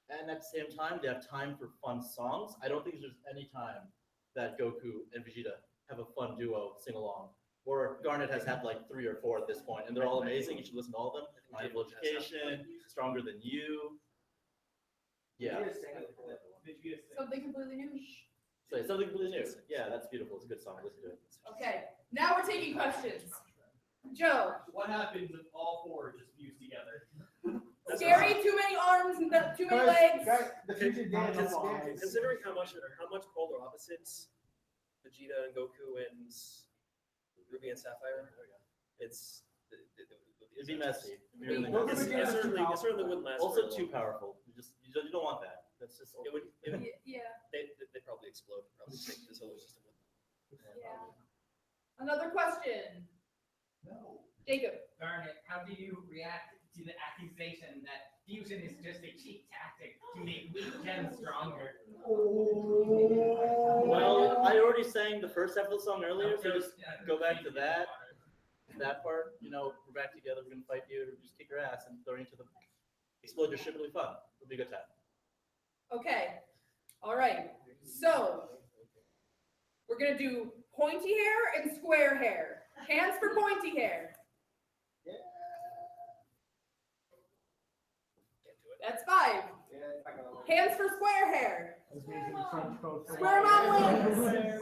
And at the same time, they have time for fun songs. I don't think there's any time that Goku and Vegeta have a fun duo sing along. Or Garnet has had like 3 or 4 at this point, and they're all amazing. You should listen to all of them. Mindful Education, Stronger Than You. Yeah. Something completely new. So it's something completely new. Yeah, that's beautiful. It's a good song. Listen to it. Okay, now we're taking questions. Joe. What happens if all 4 just fuse together? Scary, too many arms and too many legs. Considering how much polar opposites Vegeta and Goku and Ruby and Sapphire, It'd be messy. It certainly wouldn't last. Also, very too long. powerful. You don't want that. That's just. It would. Yeah. They probably explode. Probably take the solar system with them. Yeah. Another question. No. Jacob. Garnet, how do you react to the accusation that fusion is just a cheap tactic to make weak gems stronger? Well, I already sang the first half of the song earlier, so just go back to that. That part, we're back together, we're gonna fight you, just kick your ass and throw you into the explode your ship. It'll be fun. It'll be a good time. Okay. All right. So we're gonna do pointy hair and square hair. Hands for pointy hair. That's 5. Hands for square hair. Square mom wins.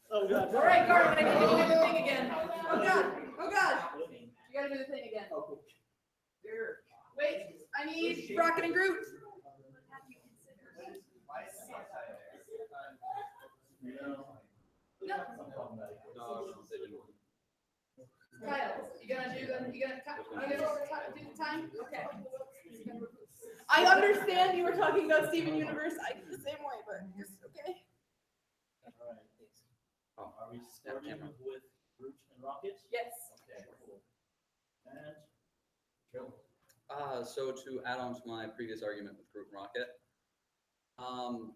Oh god. All right, Garnet, I need you to do the thing again. Oh god. Oh god. You gotta do the thing again. Wait, I need Rocket and Groot. No. Kyle, you gonna do the do the time? Okay. I understand you were talking about Steven Universe. I did the same way, but just okay. Are we starting with Groot and Rocket? Yes. Okay, cool. And So to add on to my previous argument with Groot and Rocket,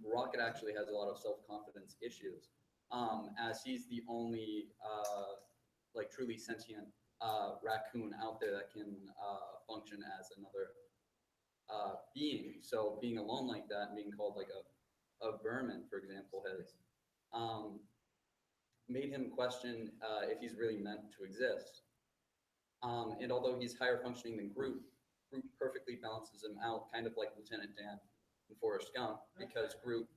Rocket actually has a lot of self-confidence issues, as he's the only truly sentient raccoon out there that can function as another being. So being alone like that and being called like a vermin, for example, has made him question if he's really meant to exist. And although he's higher functioning than Groot, Groot perfectly balances him out, kind of like Lieutenant Dan in Forrest Gump, because Groot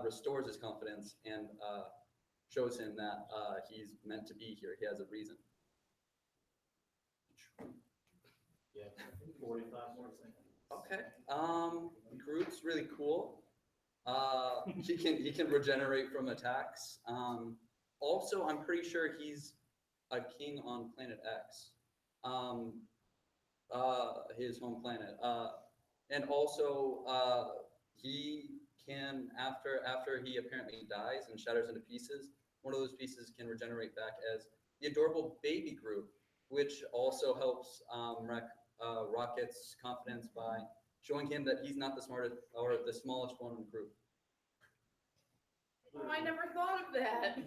restores his confidence and shows him that he's meant to be here. He has a reason. yeah, 45 more seconds. Okay. Groot's really cool. He can regenerate from attacks. Also, I'm pretty sure he's a king on Planet X, his home planet. And also, he can, after he apparently dies and shatters into pieces, one of those pieces can regenerate back as the adorable baby Groot which also helps Rocket's confidence by showing him that he's not the smartest or the smallest one in the group. Oh, I never thought of that.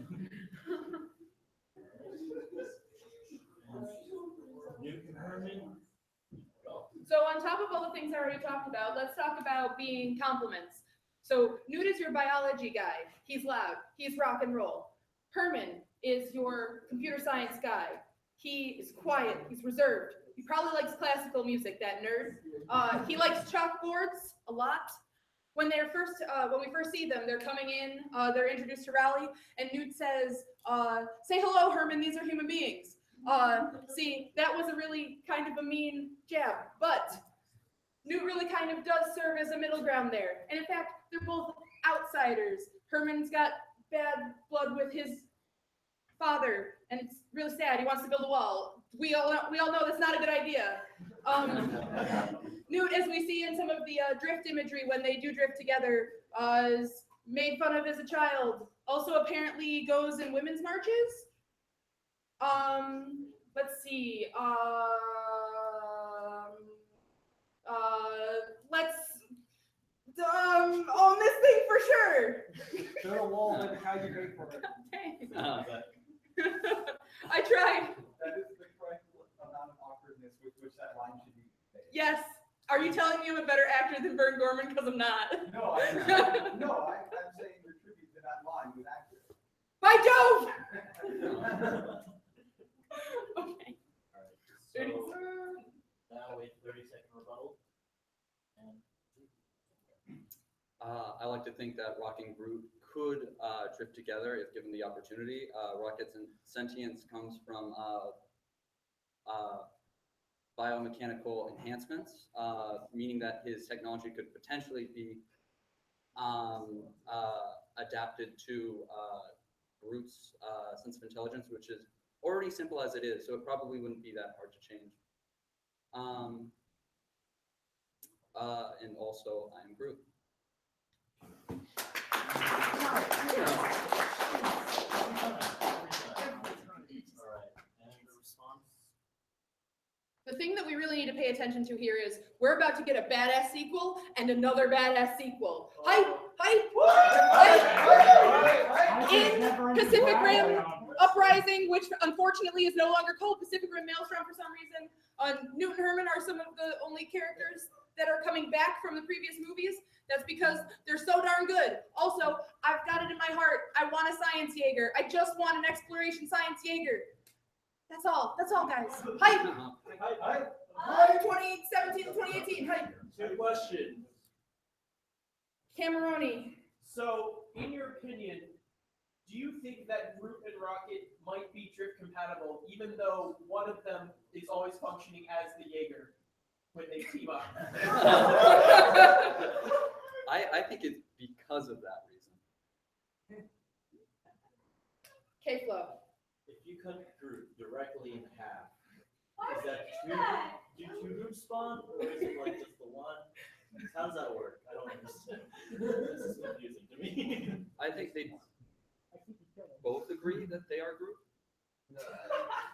So on top of all the things I already talked about, let's talk about being compliments. So Newt is your biology guy. He's loud. He's rock and roll. Herman is your computer science guy. He is quiet. He's reserved. He probably likes classical music, that nerd. He likes chalkboards a lot. When we first see them, they're coming in, they're introduced to Rowley, and Newt says, say hello, Herman, these are human beings. See, that was a really kind of a mean jab, but Newt really kind of does serve as a middle ground there. And in fact, they're both outsiders. Herman's got bad blood with his father, and it's really sad. He wants to build a wall. We all know that's not a good idea. Newt, as we see in some of the drift imagery when they do drift together, is made fun of as a child. Also, apparently goes in women's marches. Let's see. On this thing for sure. Build a wall and how you pay for it. I tried. That is the correct amount of awkwardness with which that line should be made. Yes. Are you telling me I'm a better actor than Vern Gorman? Because I'm not. No, I'm saying your tribute to that line was accurate. By Jove! Okay. So, now wait 30-second rebuttal. And I like to think that Rocket and Groot could drift together if given the opportunity. Rocket's sentience comes from biomechanical enhancements, meaning that his technology could potentially be adapted to Groot's sense of intelligence, which is already simple as it is, so it probably wouldn't be that hard to change. And also, I am Groot. The thing that we really need to pay attention to here is we're about to get a badass sequel and another badass sequel. Hype! Hype! Hype! In Pacific Rim Uprising, which unfortunately is no longer called Pacific Rim Maelstrom for some reason, Newt and Herman are some of the only characters that are coming back from the previous movies. That's because they're so darn good. Also, I've got it in my heart. I want a science Jaeger. I just want an exploration science Jaeger. That's all. That's all, guys. Hype! Hype! 2017 to 2018. Hype! Two questions. Cameroni. So, in your opinion, do you think that Groot and Rocket might be drift compatible, even though one of them is always functioning as the Jaeger when they team up? I think it's because of that reason. K-Flow. If you cut Groot directly in half, is that do two groups spawn, or is it like just the one? How does that work? I don't understand. This is confusing to me. I think they both agree that they are Groot.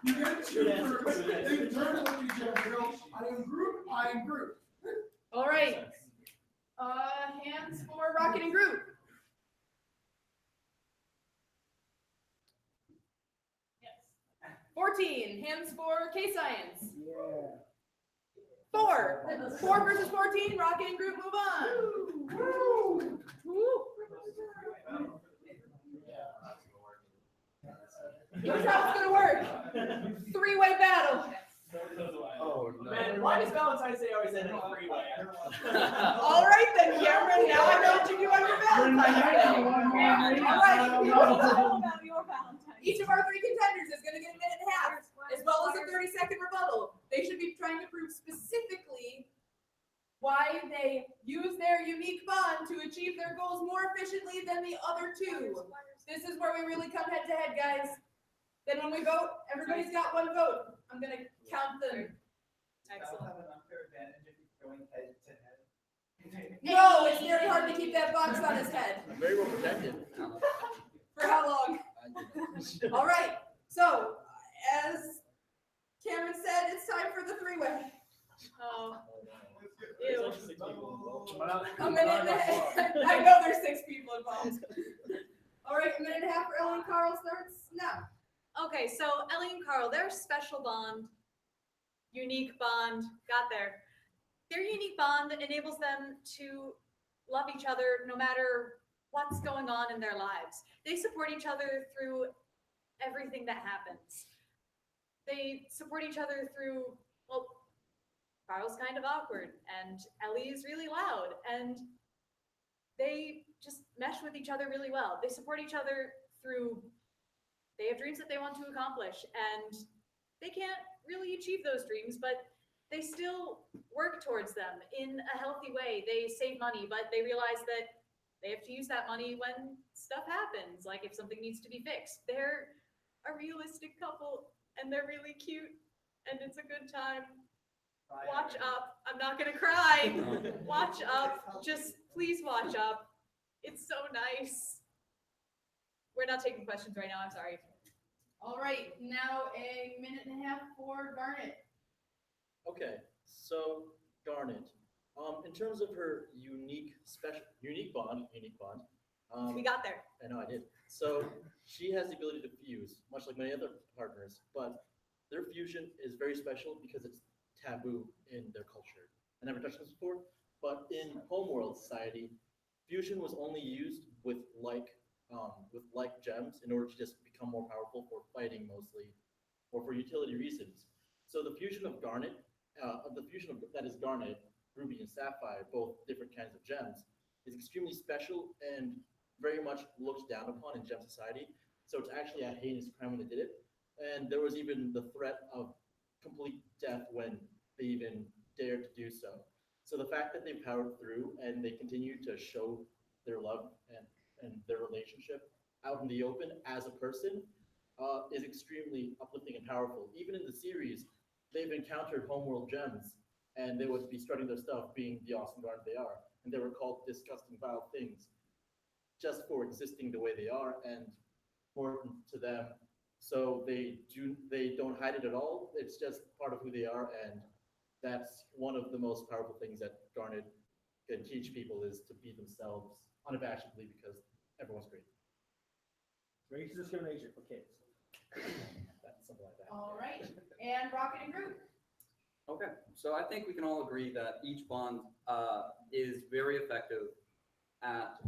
You get two groups. They turn on each other. I am Groot. I am Groot. All right. Hands for Rocket and Groot. Yes. 14. Hands for K-Science. Yeah. 4. 4 versus 14. Rocket and Groot move on. Woo! Woo! Here's how it's gonna work. 3-way battle. Oh no. Man, why does Valentine's Day always end in a three-way? All right then, Cameron. Now I know what you do on your Valentine's Day. All right. Each of our 3 contenders is going to get a minute and a half, as well as a 30-second rebuttal. They should be trying to prove specifically why they use their unique bond to achieve their goals more efficiently than the other 2. This is where we really come head to head, guys. Then when we vote, everybody's got 1 vote. I'm going to count them. Excellent. Have an unfair advantage if he's going head to head. No, it's very hard to keep that box on his head. Very well protected. For how long? All right. So, as Cameron for the three-way. Oh. Ew. A minute and a half. I know there's 6 people involved. All right, a minute and a half for Ellie and Carl starts now. Okay, so Ellie and Carl, their special bond, unique bond, got there. Their unique bond enables them to love each other no matter what's going on in their lives. They support each other through everything that happens. They support each other through, well, Carl's kind of awkward and Ellie is really loud, and they just mesh with each other really well. They support each other through, they have dreams that they want to accomplish, and they can't really achieve those dreams, but they still work towards them in a healthy way. They save money, but they realize that they have to use that money when stuff happens, like if something needs to be fixed. They're a realistic couple, and they're really cute, and it's a good time. Watch up. I'm not gonna cry. Watch up. Just please watch up. It's so nice. We're not taking questions right now, I'm sorry. All right, now a minute and a half for Garnet. Okay, so Garnet, in terms of her unique bond, We got there. I know I did. So she has the ability to fuse, much like many other partners, but their fusion is very special because it's taboo in their culture. I never touched this before, but in homeworld society, fusion was only used with like gems in order to just become more powerful for fighting mostly, or for utility reasons. So the fusion of Garnet, that is Garnet, Ruby, and Sapphire, both different kinds of gems, is extremely special and very much looked down upon in gem society. So it's actually a heinous crime when they did it. And there was even the threat of complete death when they even dared to do so. So the fact that they powered through and they continue to show their love and their relationship out in the open as a person is extremely uplifting and powerful. Even in the series, they've encountered homeworld gems and they would be starting their stuff being the awesome guard they are. And they were called disgusting, vile things just for existing the way they are and important to them. So they don't hide it at all. It's just part of who they are, and that's one of the most powerful things that Garnet can teach people is to be themselves unabashedly because everyone's great. Racial discrimination for kids. That's something like that. All right, and Rocket and Groot. Okay, so I think we can all agree that each bond is very effective at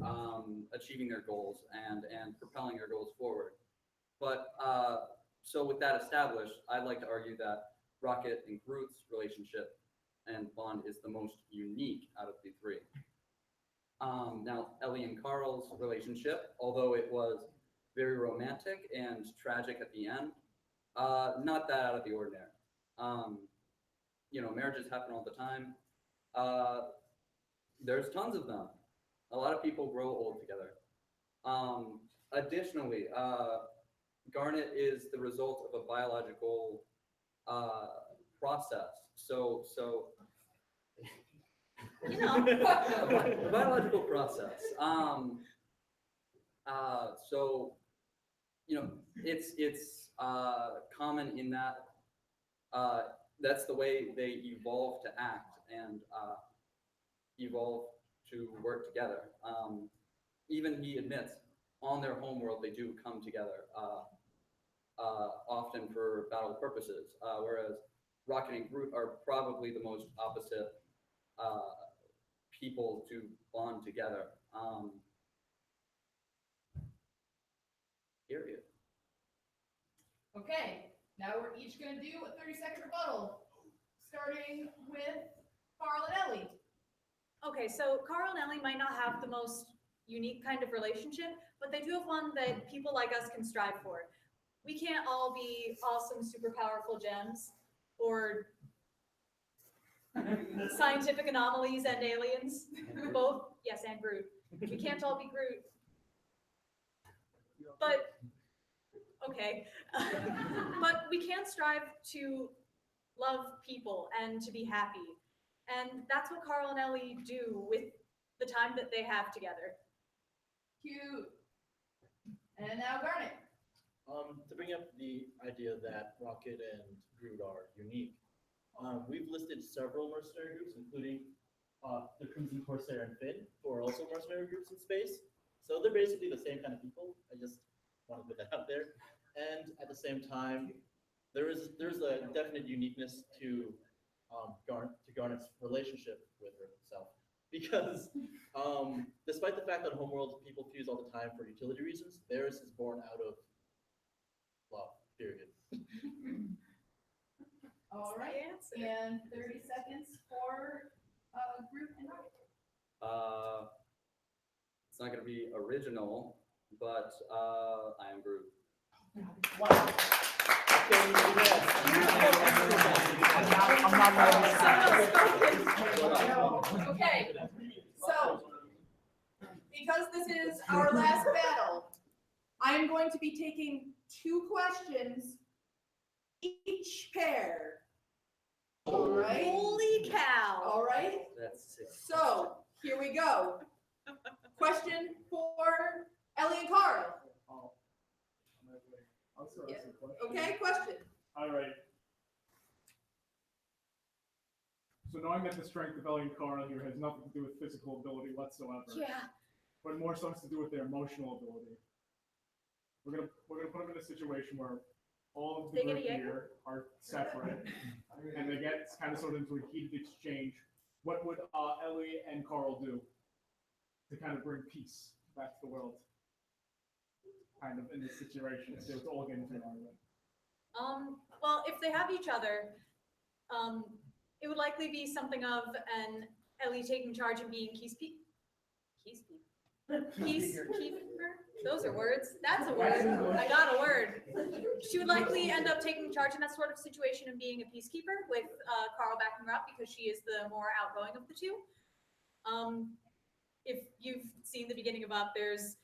achieving their goals and propelling their goals forward. But so with that established, I'd like to argue that Rocket and Groot's relationship and bond is the most unique out of the three. Now, Ellie and Carl's relationship, although it was very romantic and tragic at the end, not that out of the ordinary. You know, marriages happen all the time. There's tons of them. A lot of people grow old together. Additionally, Garnet is the result of a biological process. So you know, a biological process. So you know, it's common in that that's the way they evolve to act and evolve to work together. Even he admits on their homeworld they do come together, often for battle purposes, whereas Rocket and Groot are probably the most opposite people to bond together. Period. Okay, now we're each gonna do a 30-second rebuttal, starting with Carl and Ellie. Okay, so Carl and Ellie might not have the most unique kind of relationship, but they do have one that people like us can strive for. We can't all be awesome, super powerful gems or scientific anomalies and aliens. Both, yes, and Groot. We can't all be Groot. But, okay. But we can strive to love people and to be happy. And that's what Carl and Ellie do with the time that they have together. Cute. And now Garnet. To bring up the idea that Rocket and Groot are unique, We've listed several mercenary groups, including the Crimson Corsair and Finn, who are also mercenary groups in space. So they're basically the same kind of people. I just want to put that out there. And at the same time, there's a definite uniqueness to Garnet's relationship with herself, because despite the fact that Homeworld people fuse all the time for utility reasons, theirs is born out of love. Period. All right, and 30 seconds for group and rocket. It's not gonna be original, but I am Groot. Wow. Okay, so because this is our last battle, I'm going to be taking 2 questions each pair. All right. Holy cow! All right. That's sick. So here we go. Question for Ellie and Carl. Yeah. Okay, question. All right. So knowing that the strength of Ellie and Carl here has nothing to do with physical ability whatsoever, Yeah. but more so has to do with their emotional ability. We're gonna put them in a situation where all of the They get group a Jaeger? here are separate, and they get kind of sort of into a heated exchange. What would Ellie and Carl do to kind of bring peace back to the world? Kind of in this situation, if they would all get into an argument. Well, if they have each other, it would likely be something of an Ellie taking charge and being peacekeeper. Those are words. That's a word. I got a word. She would likely end up taking charge in that sort of situation and being a peacekeeper with Carl backing her up because she is the more outgoing of the two. If you've seen the beginning of Up, there's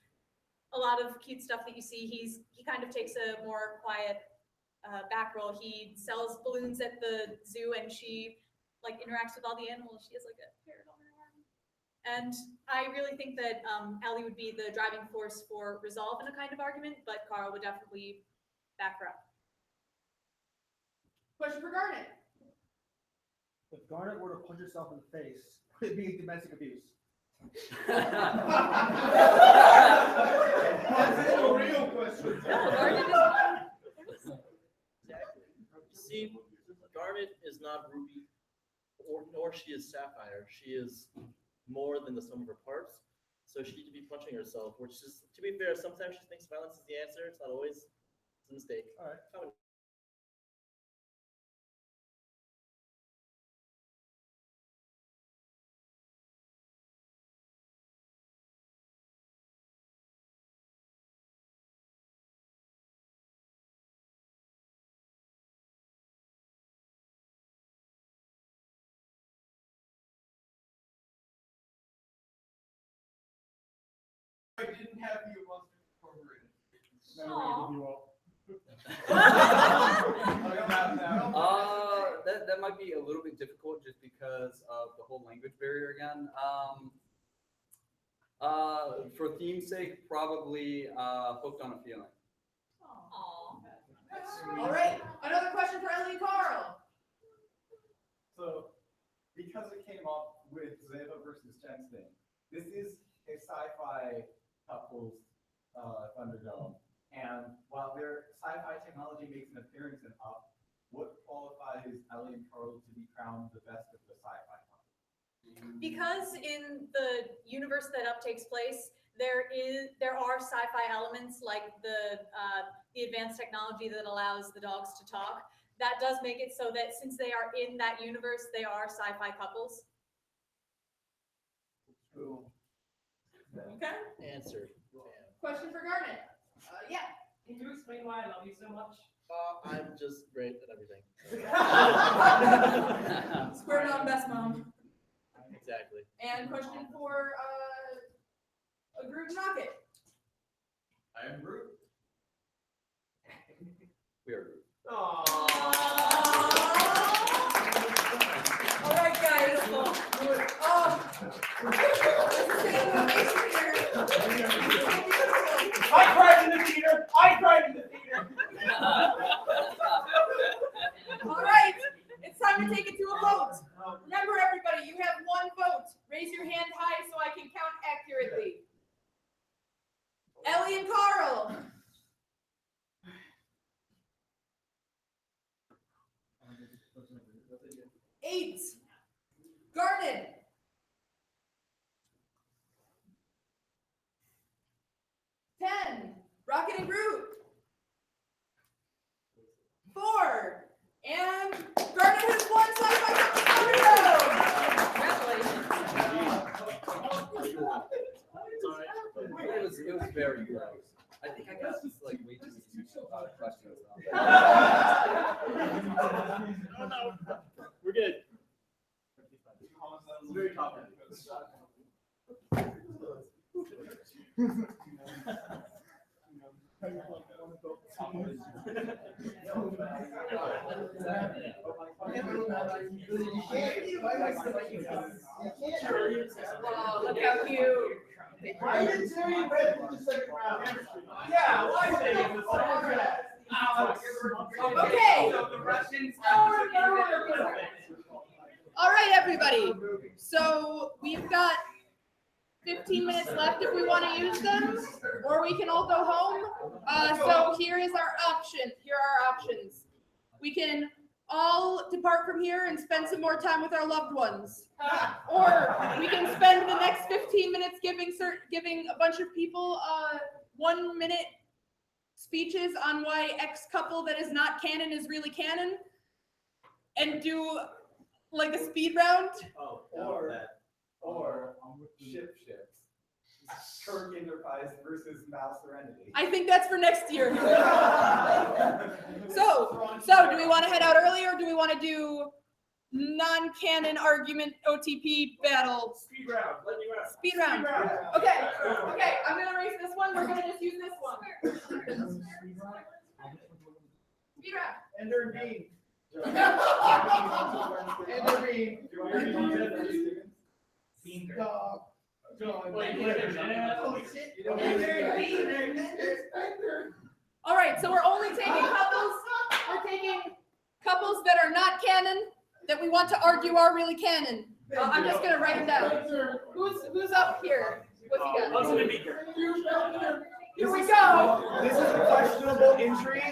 a lot of cute stuff that you see. He kind of takes a more quiet back role. He sells balloons at the zoo, and she like interacts with all the animals. She has like a parrot on her arm. And I really think that Ellie would be the driving force for resolve in a kind of argument, but Carl would definitely back her up. Question for Garnet. If Garnet were to punch herself in the face, would it be domestic abuse? That's a real question. See, Garnet is not Ruby, nor she is Sapphire. She is more than the sum of her parts. So she need to be punching herself, which is, to be fair, sometimes she thinks violence is the answer. It's not always. It's a mistake. All right. I didn't have you must incorporated. That might be a little bit difficult just because of the whole language barrier again. For theme's sake, probably Hooked on a Feeling. All right, another question for Ellie and Carl. So, because it came up with Zeva versus Jen's thing, this is a Sci-Fi Couples Thunderdome, and while their sci-fi technology makes an appearance in Up, what qualifies Ellie and Carl to be crowned the best of the sci-fi couple? Because in the universe that Up takes place, there are sci-fi elements like the advanced technology that allows the dogs to talk. That does make it so that since they are in that universe, they are sci-fi couples. True. Okay. Answer. Question for Garnet. Yeah. Can you explain why I love you so much? I'm just great at everything. Square on best mom. Exactly. And question for a Groot and Rocket. I am Groot. We are Groot. All right, guys. I cried in the theater. I cried in the theater. All right, it's time time to take it to a vote. Remember, everybody, you have one vote. Raise your hand high so I can count accurately. Ellie and Carl. 8. Garnet. 10. Rocket and Groot. 4. And Garnet has won Sci-Fi Couples Thunderdome. It was very gross. I think I got like way too many questions. Oh no, we're good. It's very tough. Wow, look how cute. Why did Terry ready for the second round? Yeah, why is it in the second round? Okay. The Russians All right, everybody. So we've got 15 minutes left if we want to use them, or we can all go home. So here is our option. Here are our options. We can all depart from here and spend some more time with our loved ones, or we can spend the next 15 minutes giving a bunch of people 1-minute speeches on why X couple that is not canon is really canon, and do like a speed round. Or ships. Kirk Enterprise versus Mouse Serenity. I think that's for next year. So do we want to head out early, or do we want to do non-canon argument OTP battle? Speed round. Let me round. Speed round. Okay. I'm gonna erase this one. We're gonna just use this one. Speed round. Ender and Bean. All right, so we're only taking couples. We're taking couples that are not canon, that we want to argue are really canon. I'm just gonna write them down. Who's up here? What's he got? Here we go. This is a questionable entry.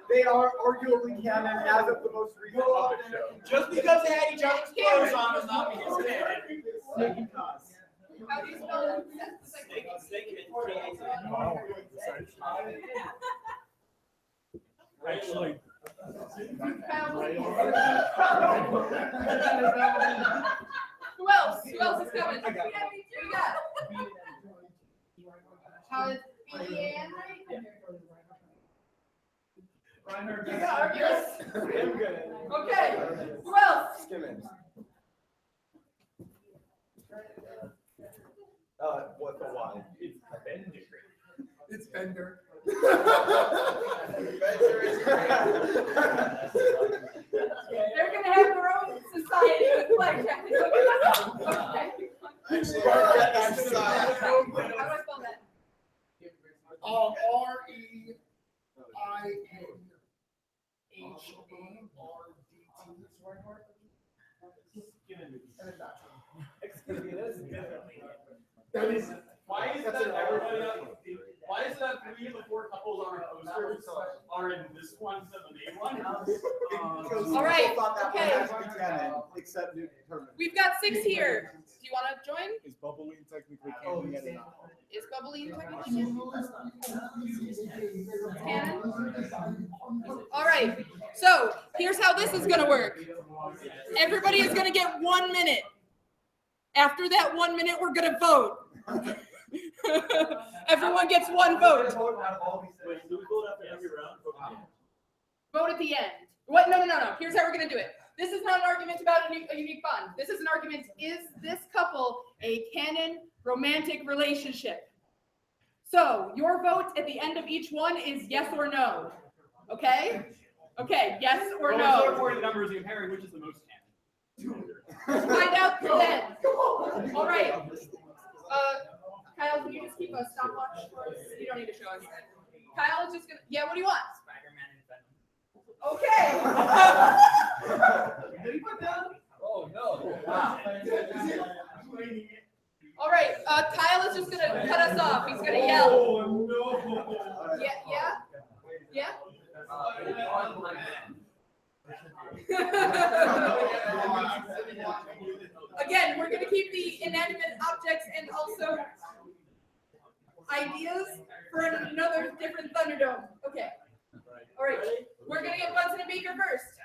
They are arguably canon as of the most recent puppet show. Just because they had each other's clothes on does not mean it's canon. Snake and Cos. How do you spell it? Actually. Who else? Who else is coming? Who we got? How is Leanne? You got Argus? I'm good. Okay. Who else? Skimmins. What the why? It's Bender. It's Bender. They're gonna have their own society with blackjack. Okay. How do I spell that? Excuse me, that's definitely. Why is that everybody else? Why is that 3 of the 4 couples on our posters are in this one instead of the main one? All right. Okay. Except Newton Herman. We've got 6 here. Do you want to join? Is Bubbling technically canon yet or not? Is Bubbly technically canon? All right. So here's how this is going to work. Everybody is going to get 1 minute. After that 1 minute, we're going to vote. Everyone gets 1 vote. Vote at the end. What? No. Here's how we're going to do it. This is not an argument about a unique bond. This is an argument, is this couple a canon romantic relationship? So your vote at the end of each one is yes or no. Okay? Okay, yes or Well, no. we're recording the numbers and comparing which is the most canon. Find out then. All right. Kyle, can you just keep a stopwatch for us? You don't need to show us. Kyle is just gonna. Yeah, what do you want? Spider-Man and Venom. Okay. off. He's gonna yell. Oh, no. Yeah? Again, we're gonna keep the inanimate objects and also ideas for another different Thunderdome. Okay. All right. We're gonna get Bunsen and Beaker first.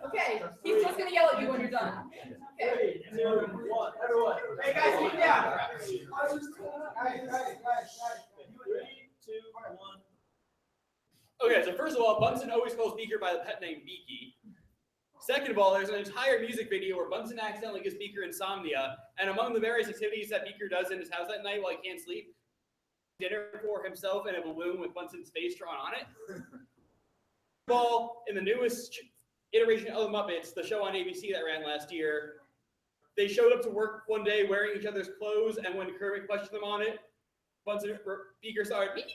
Okay. He's just gonna yell at you when you're done. Okay. 3, 2, 1. Everyone. Hey guys, keep down. 3, 2, 1. Okay, so first of all, Bunsen always calls Beaker by the pet name Beaky. Second of all, there's an entire music video where Bunsen accidentally gives Beaker insomnia, and among the various activities that Beaker does in his house at night while he can't sleep, dinner for himself in a balloon with Bunsen's face drawn on it. Well, in the newest iteration of the Muppets, the show on ABC that ran last year, they showed up to work one day wearing each other's clothes, and when Kermit questioned them on it, Beaker started beep,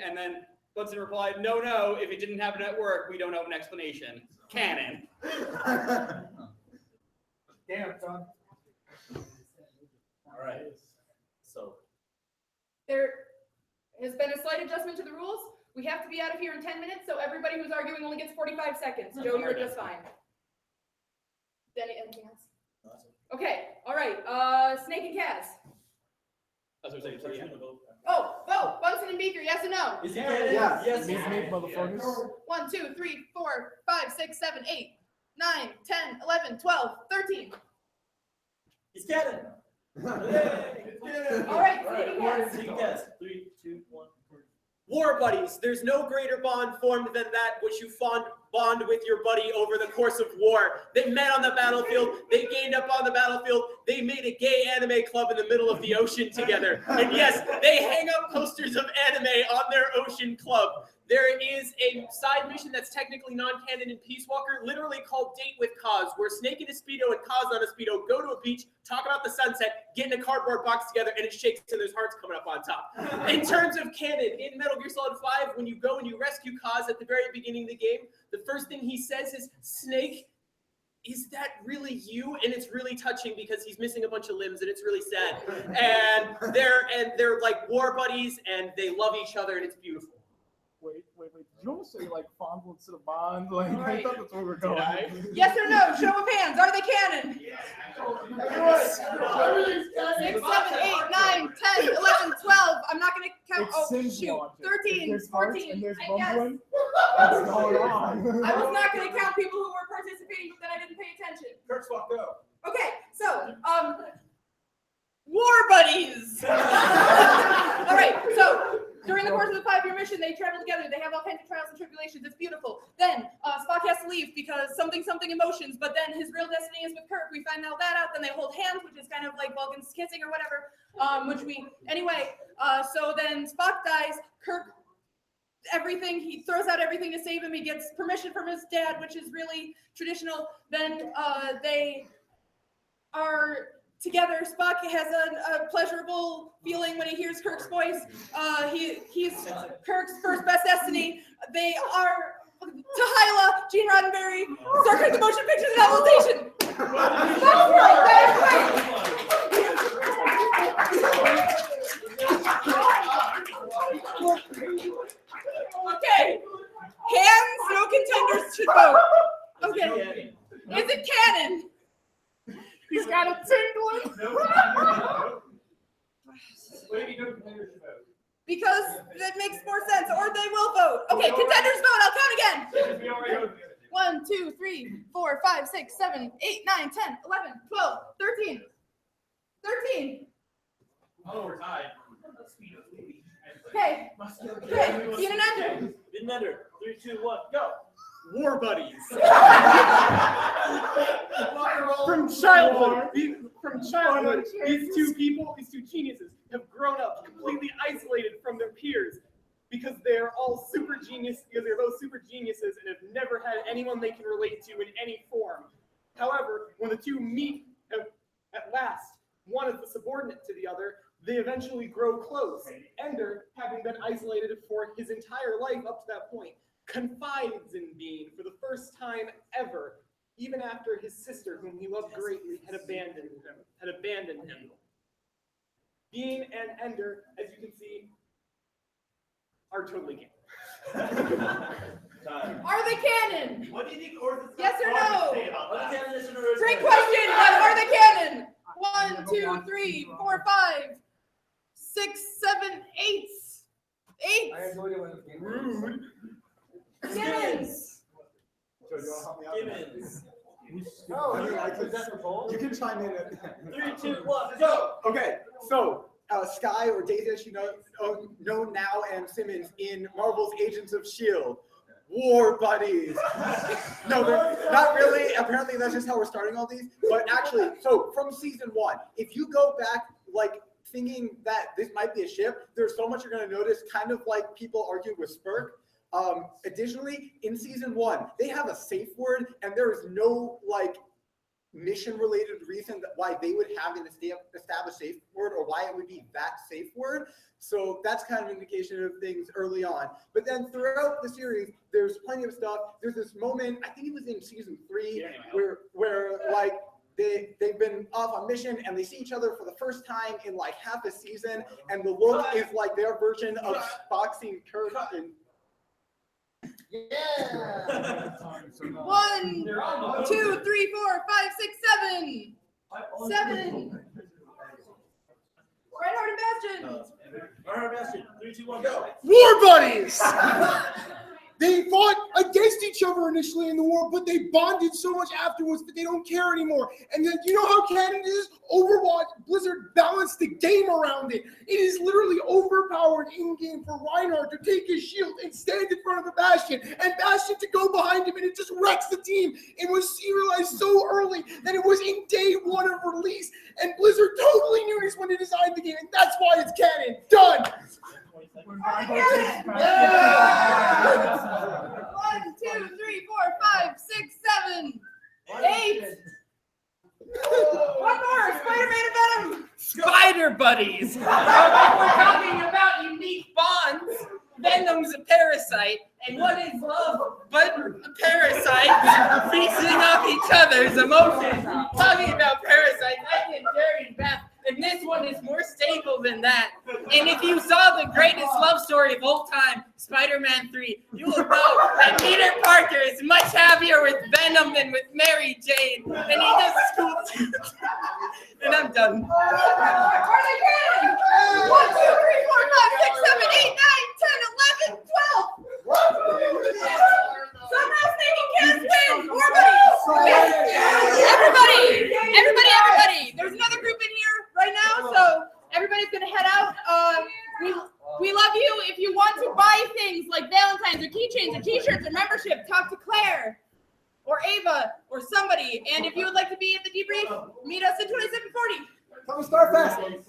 and then Bunsen replied, no, if it didn't happen at work, we don't have an explanation. Canon. Damn, son. All right. So. There has been a slight adjustment to the rules. We have to be out of here in 10 minutes, so everybody who's arguing only gets 45 seconds. Joe, you're just fine. Denny, anything else? Okay, all right. Snake and Kaz. That's what I'm saying. Oh, vote. Bunsen and Beaker, yes or no? Is he canon? Yeah. Yes. Motherfuckers. 1, 2, 3, 4, 5, 6, 7, 8, 9, 10, 11, 12, 13. He's canon. All right, Snake and Kaz. 3, 2, 1. War buddies. There's no greater bond formed than that which you bond with your buddy over the course of war. They met on the battlefield. They gained up on the battlefield. They made a gay anime club in the middle of the ocean together. And yes, they hang up posters of anime on their ocean club. There is a side mission that's technically non-canon in Peace Walker, literally called Date with Kaz, where Snake in a Speedo and Kaz on a Speedo go to a beach, talk about the sunset, get in a cardboard box together, and it shakes and there's hearts coming up on top. In terms of canon, in Metal Gear Solid 5, when you go and you rescue Kaz at the very beginning of the game, the first thing he says is, Snake, is that really you? And it's really touching because he's missing a bunch of limbs and it's really sad. And they're like war buddies and they love each other and it's beautiful. Wait. Did you almost say like fondle instead of bond? Like, All right. I thought that's where we're going. Yes or no? Show of hands. Are they canon? 6, 7, 8, 9, 10, 11, 12. I'm not going to count. It's Oh, Sims shoot. logic. 13, There's hearts 14. and there's I guess. bumbling. What's going on? I was not going to count people who were participating, but then I didn't pay attention. Kirk's walked up. Okay, so, war buddies. All right, so during the course of the 5-year mission, they travel together. They have all kinds of trials and tribulations. It's beautiful. Then Spock has to leave because something emotions, but then his real destiny is with Kirk. We find out that out. Then they hold hands, which is kind of like Vulcan's kissing or whatever. So then Spock dies. Kirk, everything, he throws out everything to save him. He gets permission from his dad, which is really traditional. Then they are together. Spock has a pleasurable feeling when he hears Kirk's voice. He's Kirk's first best destiny. They are Tahila, Gene Roddenberry, Star Trek: The Motion Picture Novelization. Okay. Hands, no contenders should vote. Okay. Is it canon? He's got a tingling. Because that makes more sense, or they will vote. Okay, contenders vote. I'll count again. 1, 2, 3, 4, 5, 6, 7, 8, 9, 10, 11, 12, 13. 13. Oh, we're tied. Okay. Okay. Ian and Andrew. Ian and Andrew. 3, 2, 1, go. War buddies. From childhood, these two geniuses, have grown up completely isolated from their peers because they're all super genius, because they're both super geniuses and have never had anyone they can relate to in any form. However, when the two meet at last, one is the subordinate to the other, they eventually grow close. Ender, having been isolated for his entire life up to that point, confides in Bean for the first time ever, even after his sister, whom he loved greatly, had abandoned him. Bean and Ender, as you can see, are totally gay. Are they canon? What do you think Orthodox Yes or Catholics no? say about that? Great question, but are they canon? 1, 2, 3, 4, 5, 6, 7, 8. 8. Rude. Gibbons. Joe, you want to help me out? Gibbons. You can chime in. 3, 2, 1, go. Okay, so Sky, or Daisy as she known now, and Simmons in Marvel's Agents of S.H.I.E.L.D. War buddies. No, they're not really. Apparently, that's just how we're starting all these. But actually, so from season 1, if you go back, like, thinking that this might be a ship, there's so much you're going to notice, kind of like people argued with Spurk. Additionally, in season 1, they have a safe word, and there is no, like, mission-related reason why they would have an established safe word, or why it would be that safe word. So that's kind of an indication of things early on. But then throughout the series, there's plenty of stuff. There's this moment, I think it was in season 3, where like they've been off on mission and they see each other for the first time in like half a season, and the look is like their version of boxing Kirk and 1, 2, 3, 4, 5, 6, 7. 7. Reinhardt and Bastion. Reinhardt and Bastion. 3, 2, 1, go. War buddies! They fought against each other initially in the war, but they bonded so much afterwards that they don't care anymore. And then, you know how canon it is? Overwatch, Blizzard balanced the game around it. It is literally overpowered in-game for Reinhardt to take his shield and stand in front of the Bastion, and Bastion to go behind him, and it just wrecks the team. It was serialized so early that it was in day 1 of release, and Blizzard totally knew this when they designed the game, and that's why it's canon. Done! 1, 2, 3, 4, 5, 6, 7, 8. One more, Spider-Man and Venom. Spider buddies. If we're talking about unique bonds, Venom's a parasite, and what is love but a parasite feasting off each other's emotions? Talking about parasites, I did Jerry and Beth, and this one is more stable than that. And if you saw the greatest love story of all time, Spider-Man 3, you will know that Peter Parker is much happier with Venom than with Mary Jane, and he does school. And I'm done. Are they canon? 1, 2, 3, 4, 5, 6, 7, 8, 9, 10, 11, 12. Somehow sneaking cast win. War buddies. Everybody. There's another group in here right now, so everybody's gonna head out. We love you. If you want to buy things like Valentine's or keychains or t-shirts or membership, talk to Claire or Ava or somebody. And if you would like to be at the debrief, meet us at 2740. Come to Starfest.